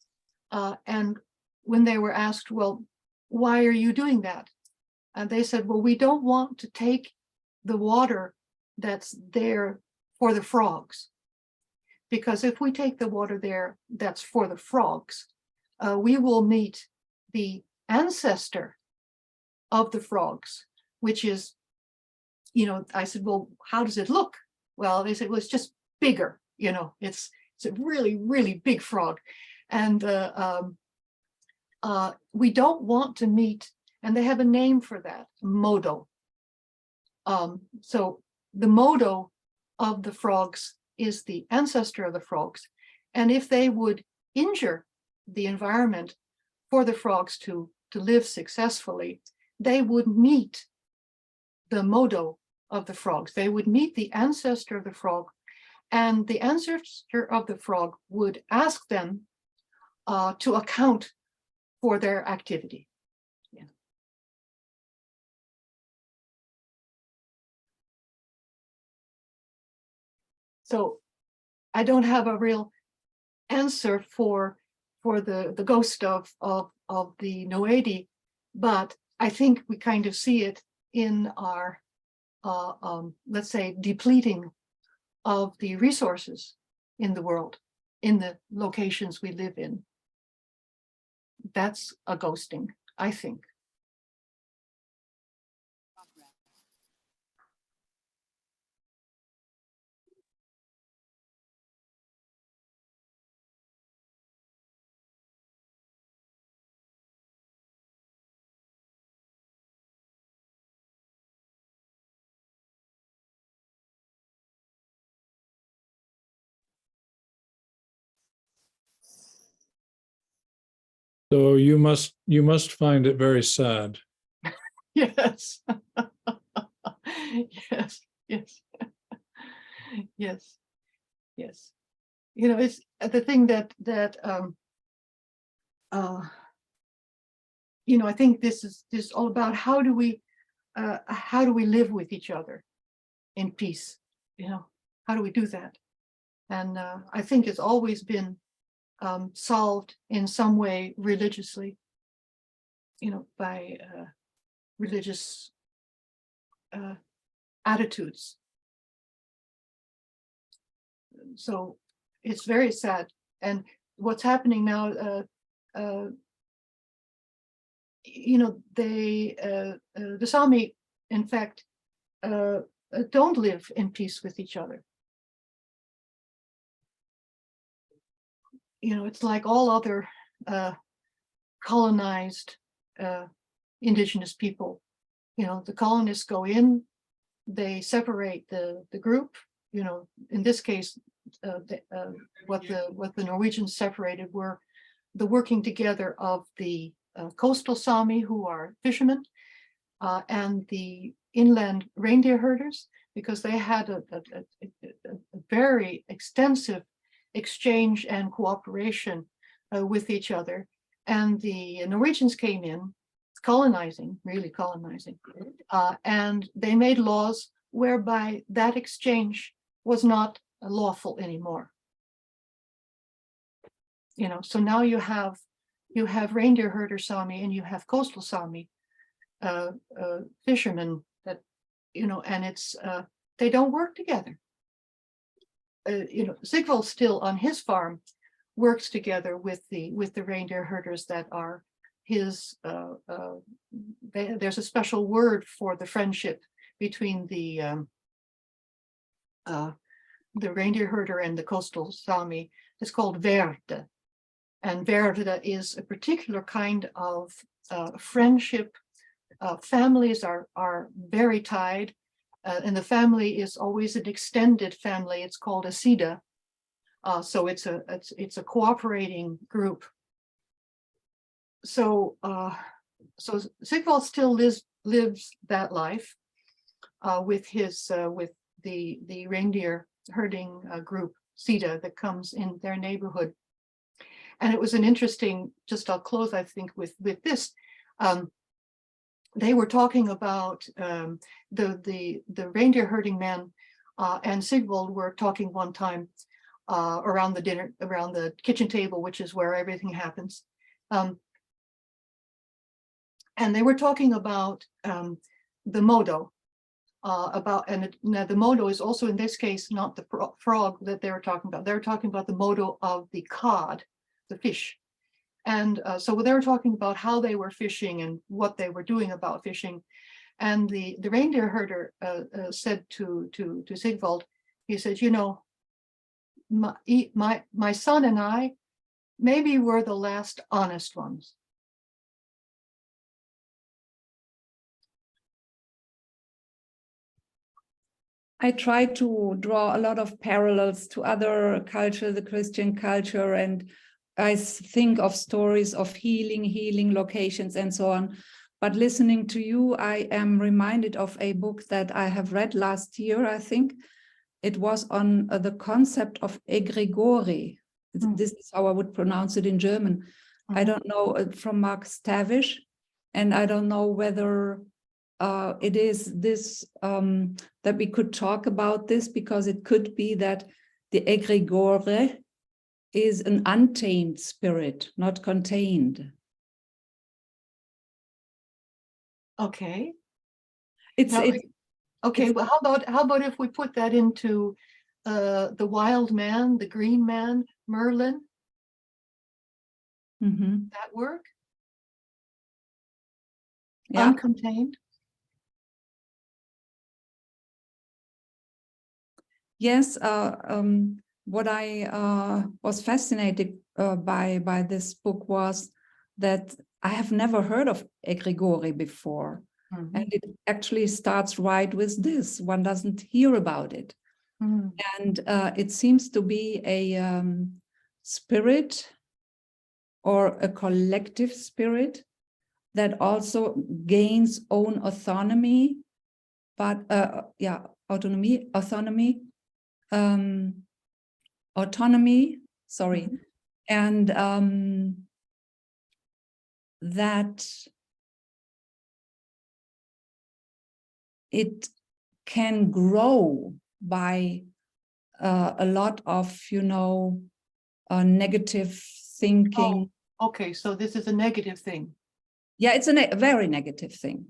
And when they were asked, well, why are you doing that? And they said, well, we don't want to take the water that's there for the frogs. Because if we take the water there that's for the frogs, we will meet the ancestor of the frogs, which is, you know, I said, well, how does it look? Well, they said, well, it's just bigger, you know, it's a really, really big frog. And we don't want to meet, and they have a name for that, modo. So the modo of the frogs is the ancestor of the frogs. And if they would injure the environment for the frogs to live successfully, they would meet the modo of the frogs. They would meet the ancestor of the frog, and the ancestor of the frog would ask them to account for their activity. Yeah. So I don't have a real answer for the ghost of the Noedi, but I think we kind of see it in our let's say depleting of the resources in the world, in the locations we live in. That's a ghosting, I think. So you must find it very sad. Yes. Yes, yes. Yes, yes. you know, it's the thing that you know, I think this is all about how do we live with each other in peace? You know, how do we do that? And I think it's always been solved in some way religiously, you know, by religious attitudes. So it's very sad. And what's happening now, you know, the Sami, in fact, don't live in peace with each other. You know, it's like all other colonized indigenous people. You know, the colonists go in, they separate the group. You know, in this case, what the Norwegians separated were the working together of the coastal Sami, who are fishermen, and the inland reindeer herders, because they had a very extensive exchange and cooperation with each other. And the Norwegians came in, really colonizing, and they made laws whereby that exchange was not lawful anymore. You know, so now you have reindeer herder Sami and you have coastal Sami fishermen that, you know, and it's they don't work together. You know, Sigvald still on his farm works together with the reindeer herders that are his. There's a special word for the friendship between the reindeer herder and the coastal Sami. It's called verde, and verde is a particular kind of friendship. Families are very tied. And the family is always an extended family. It's called a sida. So it's a cooperating group. So so Sigvald still lives that life with the reindeer herding group sida that comes in their neighborhood. And it was an interesting. Just I'll close, I think, with this. They were talking about the reindeer herding men and Sigvald were talking one time around the kitchen table, which is where everything happens. And they were talking about the modo, and the modo is also in this case not the frog that they were talking about. They were talking about the modo of the cod, the fish. And so they were talking about how they were fishing and what they were doing about fishing. And the reindeer herder said to Sigvald, he said, you know, my son and I, maybe we're the last honest ones. I try to draw a lot of parallels to other culture, the Christian culture, and I think of stories of healing locations and so on. But listening to you, I am reminded of a book that I have read last year, I think. It was on the concept of egregore. This is how I would pronounce it in German. I don't know, from Mark Stavish. And I don't know whether it is this, that we could talk about this, because it could be that the egregore is an untamed spirit, not contained. Okay. Okay. Well, how about if we put that into the wild man, the green man, Merlin? That work? Yeah. Uncontained? Yes. What I was fascinated by this book was that I have never heard of egregore before. And it actually starts right with this. One doesn't hear about it. And it seems to be a spirit or a collective spirit that also gains own autonomy, but autonomy, autonomy, sorry, and that it can grow by a lot of, negative thinking. Okay, so this is a negative thing. Yeah, it's a very negative thing,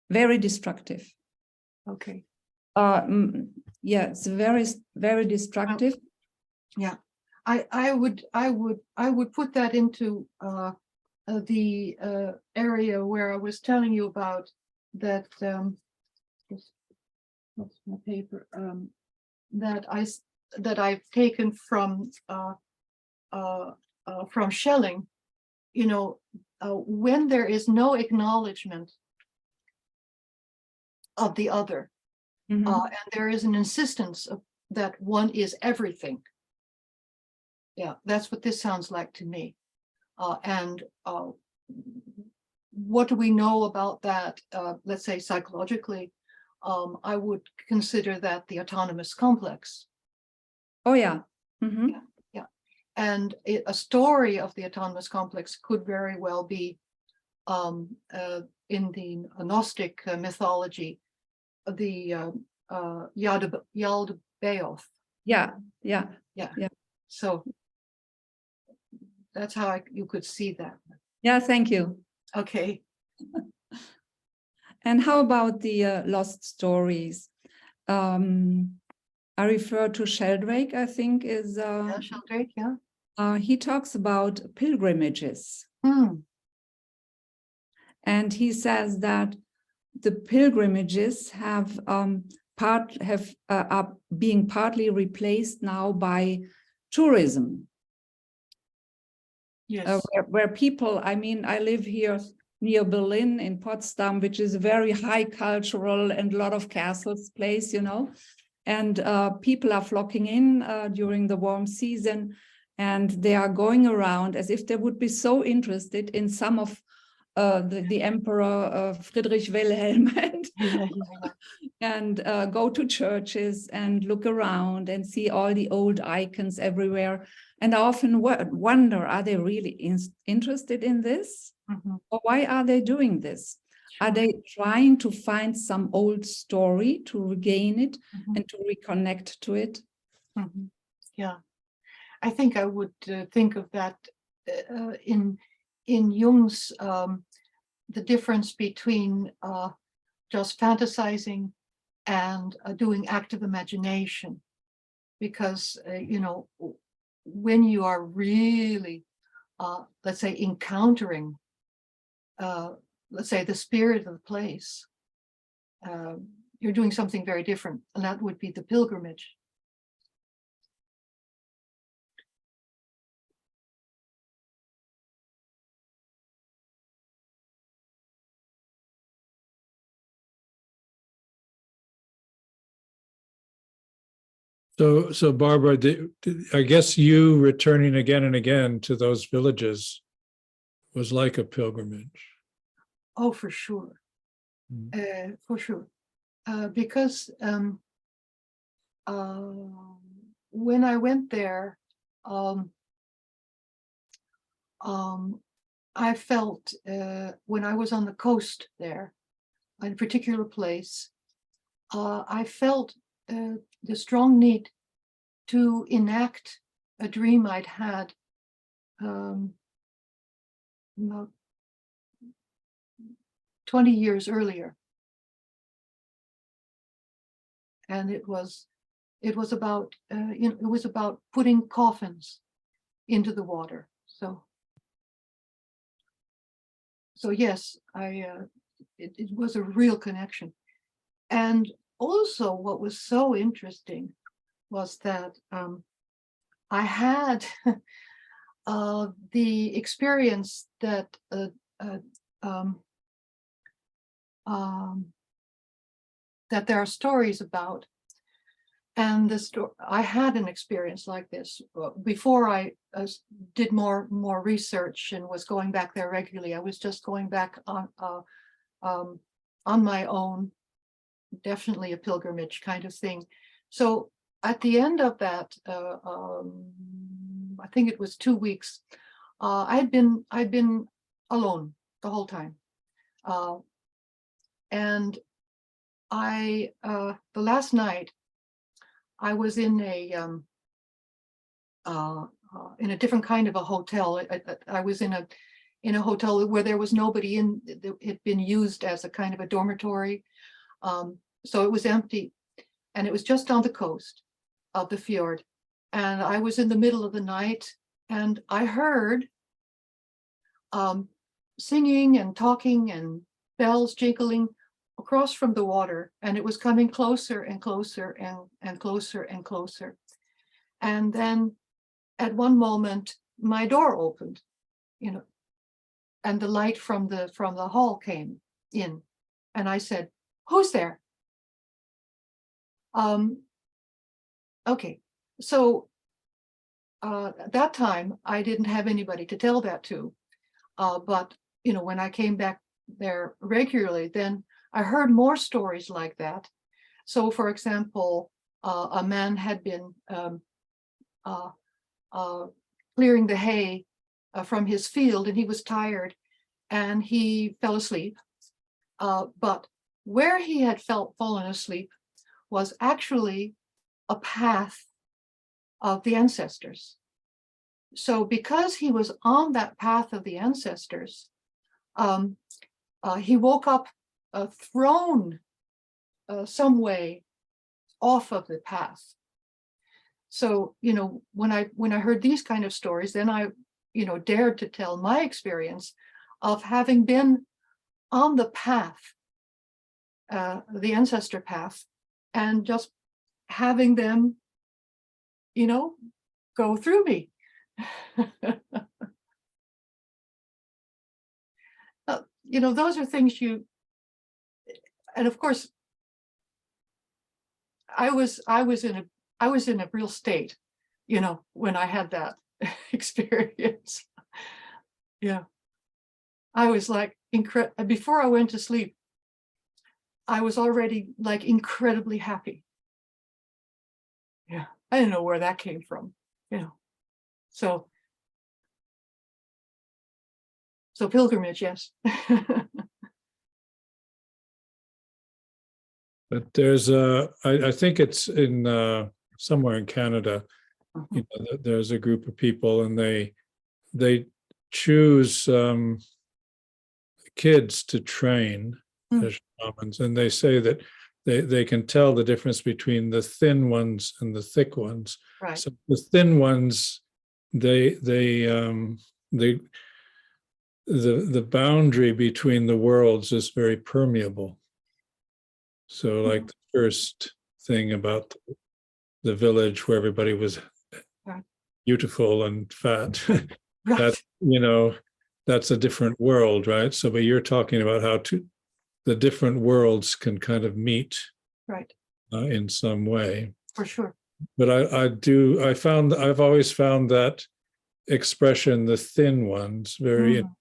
very destructive. Okay. Yeah, it's very, very destructive. Yeah, I would put that into the area where I was telling you about that. What's my paper? That I've taken from Schelling. When there is no acknowledgement of the other, Mhm. and there is an insistence that one is everything. Yeah, that's what this sounds like to me. And what do we know about that? Let's say psychologically, I would consider that the autonomous complex. Oh, yeah. Mhm. Yeah. And a story of the autonomous complex could very well be in the Gnostic mythology, the Yaldabaoth. Yeah, yeah. So that's how you could see that. Yeah, thank you. Okay. And how about the lost stories? I refer to Sheldrake, I think, is Yeah, Sheldrake, yeah. he talks about pilgrimages. And he says that the pilgrimages are being partly replaced now by tourism. Yes. Where people, I mean, I live here near Berlin in Potsdam, which is a very high cultural and a lot of castles place, and people are flocking in during the warm season, and they are going around as if they would be so interested in some of the Emperor Friedrich Wilhelm and go to churches and look around and see all the old icons everywhere. And I often wonder, are they really interested in this? Or why are they doing this? Are they trying to find some old story to regain it and to reconnect to it? Yeah, I think I would think of that in Jung's the difference between just fantasizing and doing active imagination, because when you are really let's say encountering let's say the spirit of the place, you're doing something very different, and that would be the pilgrimage. So Barbara, I guess you returning again and again to those villages was like a pilgrimage. Oh, for sure. For sure. Because when I went there, I felt when I was on the coast there, in a particular place, I felt the strong need to enact a dream I'd had about 20 years earlier. And it was about it was about putting coffins into the water. So yes, it was a real connection. And also what was so interesting was that I had the experience that that there are stories about, and I had an experience like this before I did more research and was going back there regularly. I was just going back on my own, definitely a pilgrimage kind of thing. So at the end of that, I think it was 2 weeks, I'd been alone the whole time. And the last night I was in a different kind of a hotel. I was in a hotel where there was nobody in. It had been used as a kind of a dormitory, so it was empty, and it was just on the coast of the fjord. And I was in the middle of the night, and I heard singing and talking and bells jingling across from the water, and it was coming closer and closer and closer and closer. And then at one moment, my door opened, and the light from the hall came in, and I said, "Who's there?" Okay, so at that time I didn't have anybody to tell that to, but when I came back there regularly, then I heard more stories like that. So, for example, a man had been clearing the hay from his field, and he was tired, and he fell asleep. But where he had fallen asleep was actually a path of the ancestors. So because he was on that path of the ancestors, he woke up thrown some way off of the path. So, when I heard these kind of stories, then I, dared to tell my experience of having been on the path, the ancestor path, and just having them, go through me. Those are things and of course, I was in a real state, when I had that experience. Yeah, I was like before I went to sleep, I was already like incredibly happy. Yeah, I didn't know where that came from, So pilgrimage, yes. But there's I think it's in somewhere in Canada, there's a group of people, and they choose kids to train as shamans, and they say that they can tell the difference between the thin ones and the thick ones. Right. So the thin ones, the boundary between the worlds is very permeable. So like the first thing about the village where everybody was beautiful and fat, Right. that's a different world, right? So, but you're talking about how the different worlds can kind of meet, right, in some way. For sure. But I've always found that expression, the thin ones, very interesting,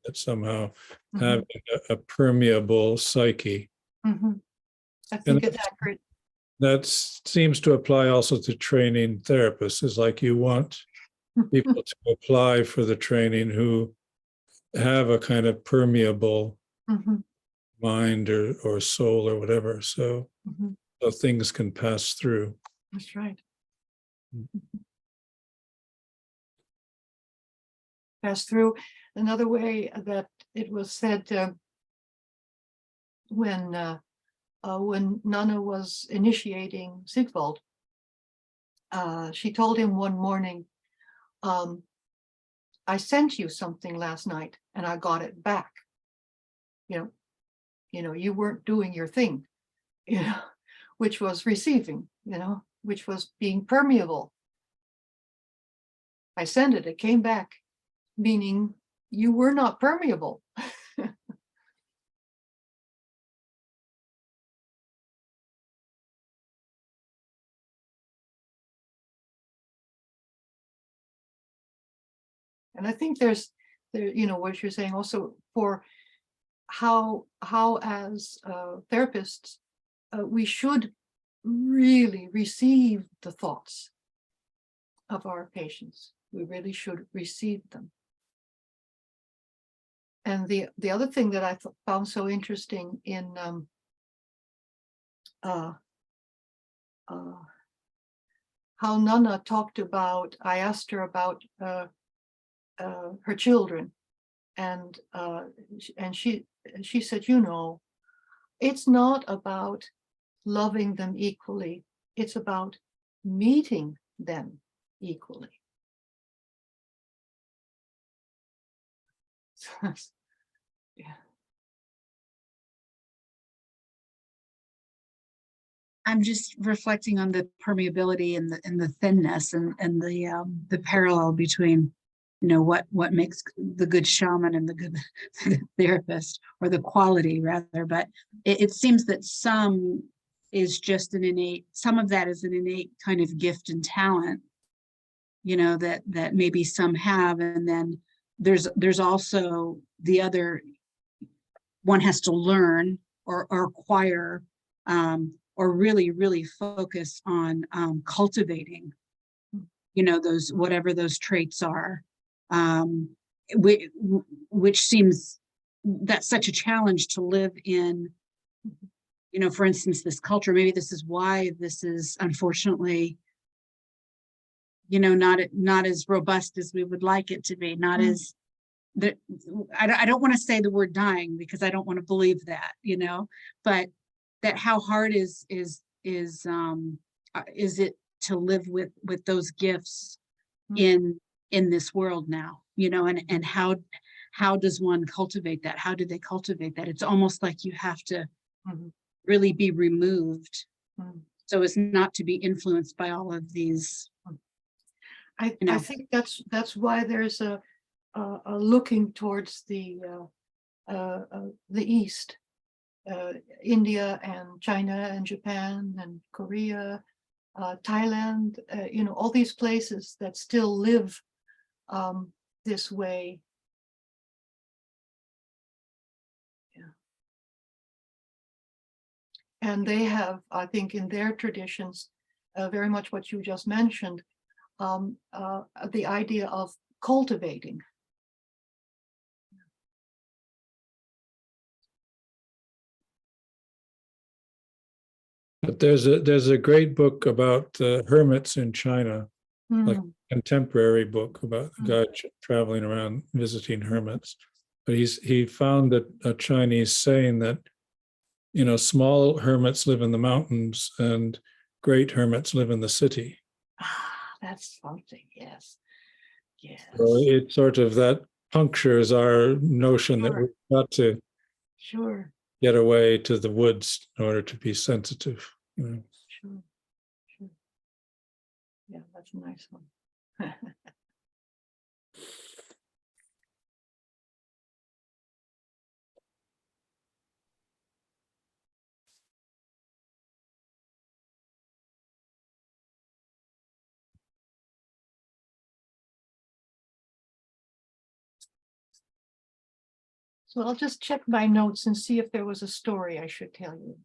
that somehow having a permeable psyche. I think it's accurate. That seems to apply also to training therapists. Is like you want people to apply for the training who have a kind of permeable mind or soul or whatever, so things can pass through. That's right. Pass through. Another way that it was said when Nana was initiating Sigvald, she told him one morning, I sent you something last night and I got it back. You weren't doing your thing, which was receiving, which was being permeable. I sent it, it came back, meaning you were not permeable. And I think there's what you're saying also for how as therapists we should really receive the thoughts of our patients. We really should receive them. And the other thing that I found so interesting in how Nana talked about, I asked her about her children, and she said, you know, it's not about loving them equally, it's about meeting them equally. Yeah. I'm just reflecting on the permeability and the thinness and the parallel between, you know, what makes the good shaman and the good therapist, or the quality rather. But it seems that some is just an innate, some of that is an innate kind of gift and talent, you know, that maybe some have, and then there's also the other, one has to learn or acquire, or really focus on cultivating, you know, those, whatever those traits are, which seems, that's such a challenge to live in, you know, for instance, this culture. Maybe this is why this is unfortunately, you know, not as robust as we would like it to be, not as, I don't want to say the word dying, because I don't want to believe that, you know, but that how hard is it to live with those gifts in this world now, you know, and how does one cultivate that? How do they cultivate that? It's almost like you have to really be removed so as not to be influenced by all of these. I think that's why there's a looking towards the East, India and China and Japan and Korea, Thailand, you know, all these places that still live this way. Yeah. And they have, I think, in their traditions, very much what you just mentioned, the idea of cultivating. But there's a great book about hermits in China, like a contemporary book about a guy traveling around visiting hermits. But he found that a Chinese saying that, you know, small hermits live in the mountains and great hermits live in the city. That's something, yes. Yes. So it sort of, that punctures our notion that we've got to get away to the woods in order to be sensitive. You know? Sure. Yeah, that's a nice one. So I'll just check my notes and see if there was a story I should tell you.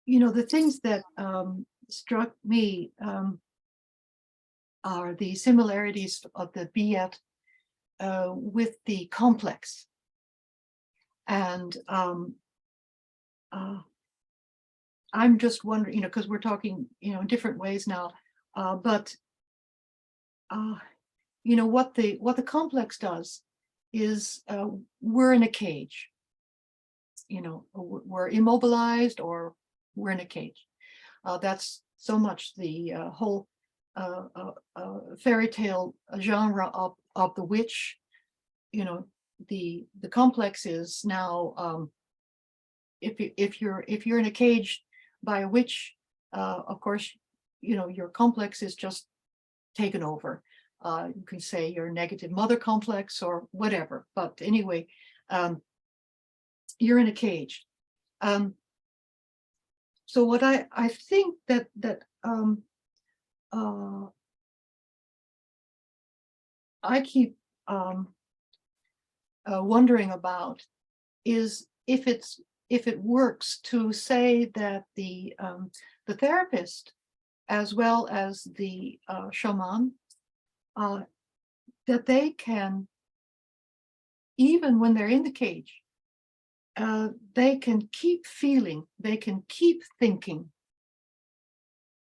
You know, the things that struck me are the similarities of the Biet with the complex. And I'm just wondering, you know, because we're talking, you know, in different ways now, but you know, what the complex does is we're in a cage, you know, we're immobilized or we're in a cage. That's so much the whole fairy tale genre of the witch. You know, the complex is now if you're in a cage by a witch, of course, you know, your complex is just taken over. You can say your negative mother complex or whatever, but anyway, you're in a cage. So what I think that I keep wondering about is if it works to say that the therapist as well as the shaman, that they can, even when they're in the cage, they can keep feeling, they can keep thinking,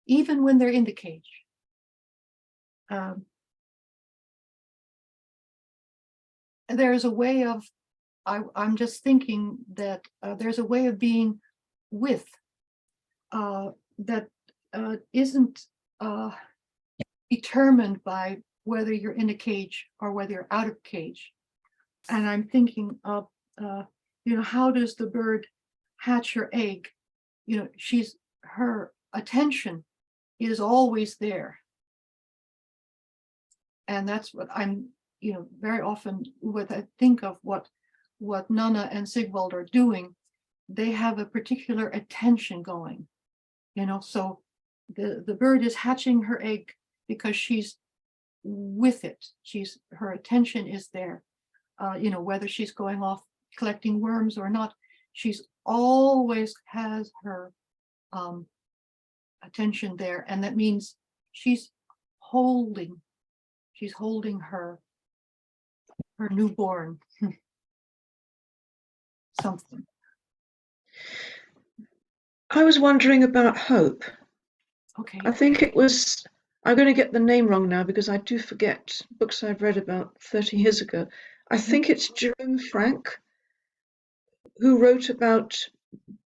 even when they're in the cage. There's a way of, I'm just thinking that there's a way of being with that isn't determined by whether you're in a cage or whether you're out of cage. And I'm thinking of, how does the bird hatch her egg? Her attention is always there. And that's what I'm, very often when I think of what Nanna and Sigvald are doing, they have a particular attention going, so the bird is hatching her egg because she's with it. Her attention is there, whether she's going off collecting worms or not, she's always has her attention there. And that means she's holding her newborn something. I was wondering about hope. Okay. I think it was, I'm going to get the name wrong now because I do forget books I've read about 30 years ago. I think it's Jerome Frank who wrote about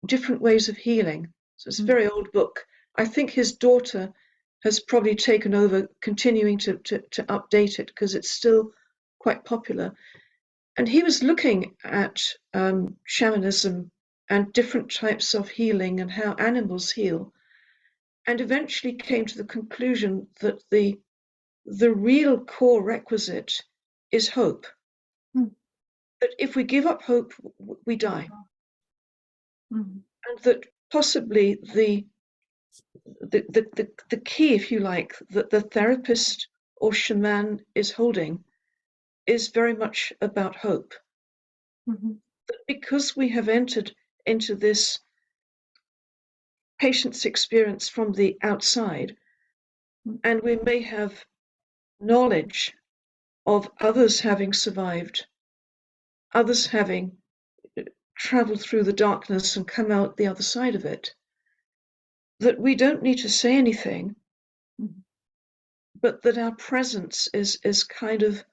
different ways of healing. So it's a very old book. I think his daughter has probably taken over, continuing to update it because it's still quite popular. And he was looking at shamanism and different types of healing and how animals heal, and eventually came to the conclusion that the real core requisite is hope. That if we give up hope, we die. And that possibly the key, if you like, that the therapist or shaman is holding is very much about hope. That because we have entered into this patient's experience from the outside, and we may have knowledge of others having survived, others having traveled through the darkness and come out the other side of it, that we don't need to say anything, but that our presence is kind of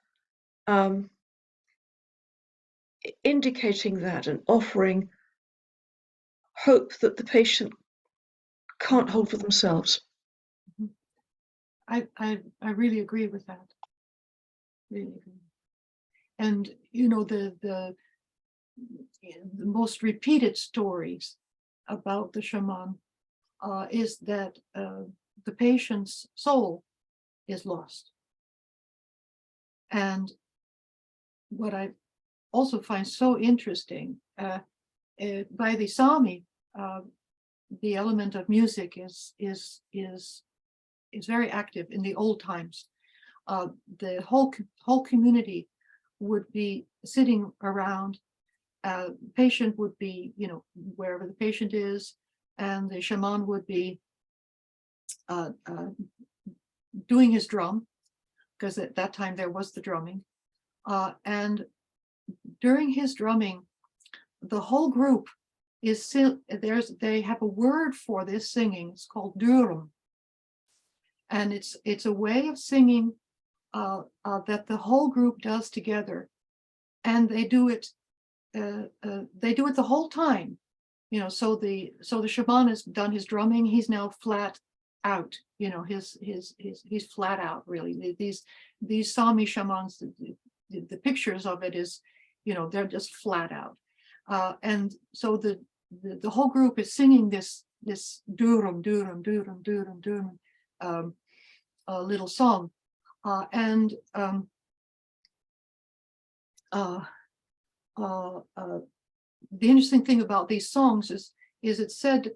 indicating that and offering hope that the patient can't hold for themselves. I really agree with that. Really agree. And the most repeated stories about the shaman is that the patient's soul is lost. And what I also find so interesting, by the Sami, the element of music is very active in the old times. The whole community would be sitting around. Patient would be, wherever the patient is, and the shaman would be doing his drum, because at that time there was the drumming. And during his drumming, the whole group is they have a word for this singing. It's called durum, and it's a way of singing that the whole group does together, and they do it the whole time. So the shaman has done his drumming. He's now flat out. He's flat out. Really, these Sami shamans, the pictures of it is, they're just flat out. And so the whole group is singing this durum durum durum durum durum little song, and the interesting thing about these songs is it's said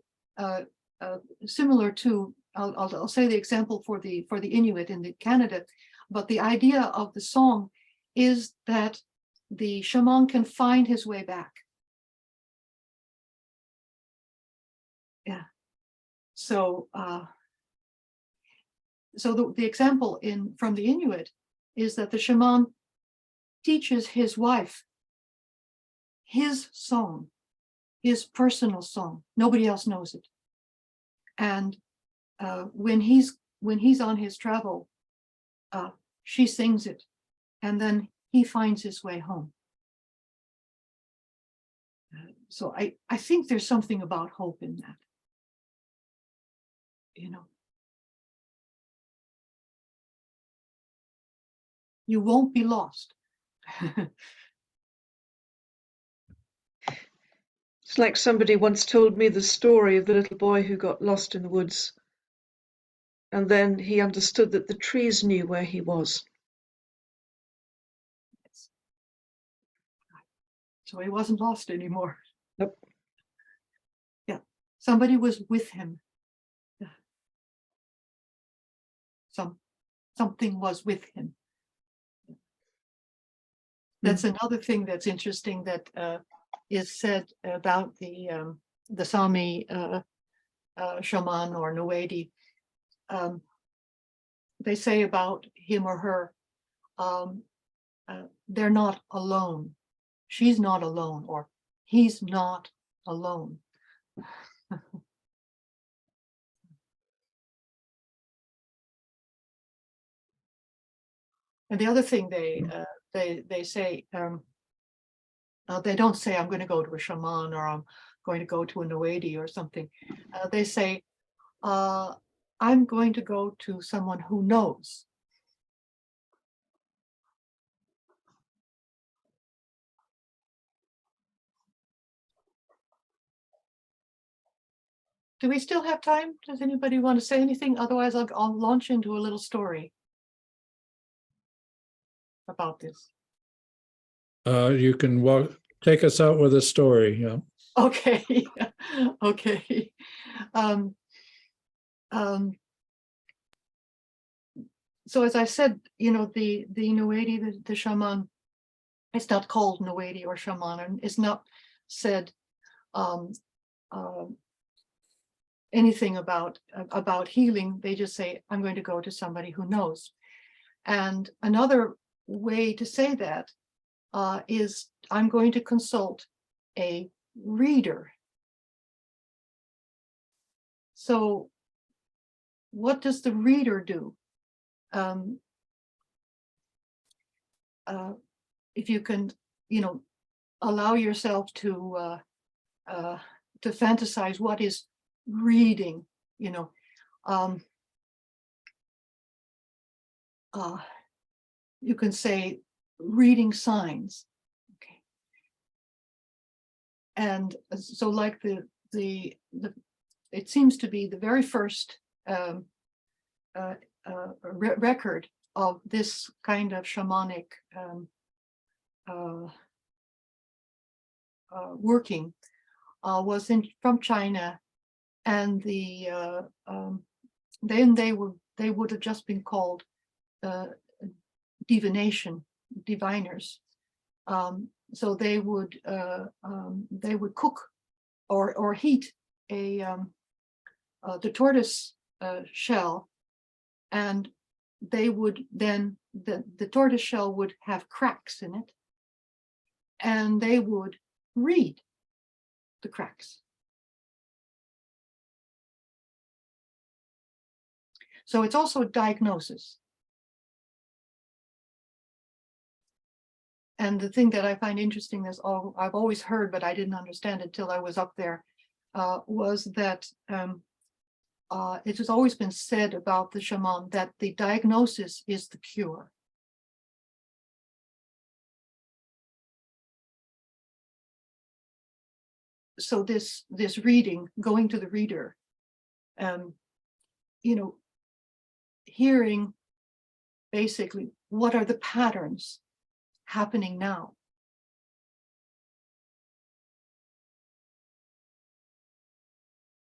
similar to, I'll say the example for the Inuit in Canada, but the idea of the song is that the shaman can find his way back. Yeah. So the example from the Inuit is that the shaman teaches his wife his song, his personal song. Nobody else knows it. And when he's on his travel, she sings it, and then he finds his way home. So I think there's something about hope in that. You know, you won't be lost. It's like somebody once told me the story of the little boy who got lost in the woods. And then he understood that the trees knew where he was. So he wasn't lost anymore. Nope. Yeah, somebody was with him. Yeah. Something was with him. That's another thing that's interesting that is said about the Sami shaman or Nuedi. They say about him or her, they're not alone. She's not alone, or he's not alone. And the other thing they say, they don't say I'm going to go to a shaman or I'm going to go to a Nuedi or something. They say I'm going to go to someone who knows. Do we still have time? Does anybody want to say anything? Otherwise, I'll launch into a little story about this. You can take us out with a story. Yeah. Okay. Okay. So as I said, you know, the Nuedi, the shaman, it's not called Nuedi or shaman, and it's not said anything about healing. They just say, I'm going to go to somebody who knows. And another way to say that is I'm going to consult a reader. So what does the reader do? If you can, you know, allow yourself to fantasize what is reading, you know, you can say reading signs. Okay. And so like it seems to be the very first record of this kind of shamanic working was from China, and then they would have just been called diviners. So they would cook or heat the tortoise shell, and they would then the tortoise shell would have cracks in it, and they would read the cracks. So it's also a diagnosis. And the thing that I find interesting is I've always heard, but I didn't understand it till I was up there, was that it has always been said about the shaman that the diagnosis is the cure. So this reading, going to the reader, you know, hearing basically what are the patterns happening now.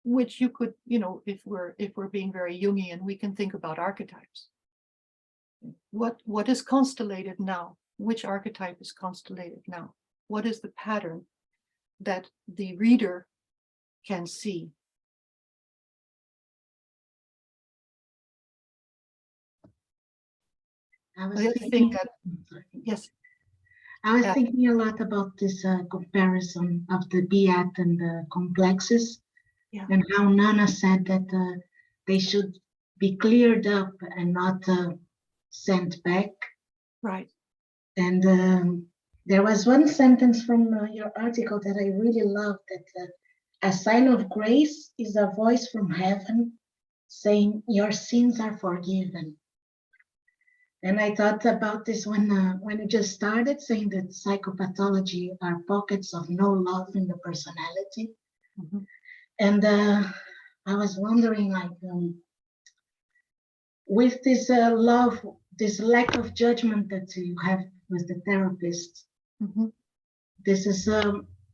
which you could, you know, if we're being very Jungian, we can think about archetypes. What is constellated now? Which archetype is constellated now? What is the pattern that the reader can see? I was I thinking, think that, yes, I was Yeah. thinking a lot about this comparison of the Beat and the complexes, Yeah. and how Nana said that they should be cleared up and not sent back. right. And there was one sentence from your article that I really loved, that a sign of grace is a voice from heaven saying your sins are forgiven. And I thought about this when you just started saying that psychopathology are pockets of no love in the personality. Mhm. And I was wondering, like, with this love, this lack of judgment that you have with the therapist, Mhm. this is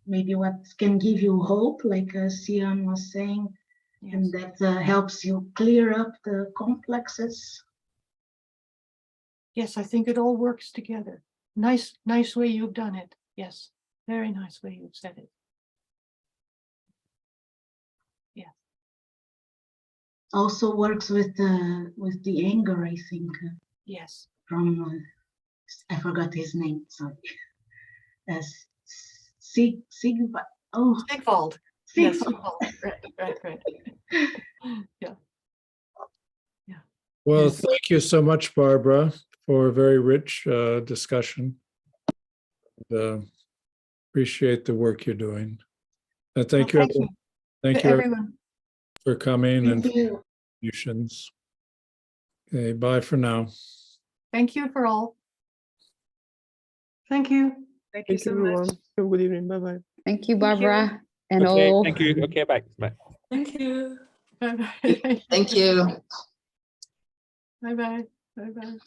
maybe what can give you hope, like Sion was saying, Yes. and that helps you clear up the complexes. Yes, I think it all works together. Nice way you've done it. Yes, very nice way you've said it. Also works with the anger, I think, Yes. from I forgot his name, sorry. As Sigvald. Oh, Sigvald. Yes, Sigvald. Sigvald. Right. Yeah. Well, Yes. thank you so much, Barbara, for a very rich discussion. Appreciate the work you're doing. And thank you, Well, thank you thank to you everyone. for coming and Thank you. contributions. Okay, bye for now. Thank you for all. Thank you. Thank you Thank so you, everyone. much. Have a good evening. Bye bye. Thank you, Thank you. Barbara, and Okay, all. thank you. Okay, bye. Bye. Thank you. Bye-bye. Thank you. Bye-bye. Bye-bye.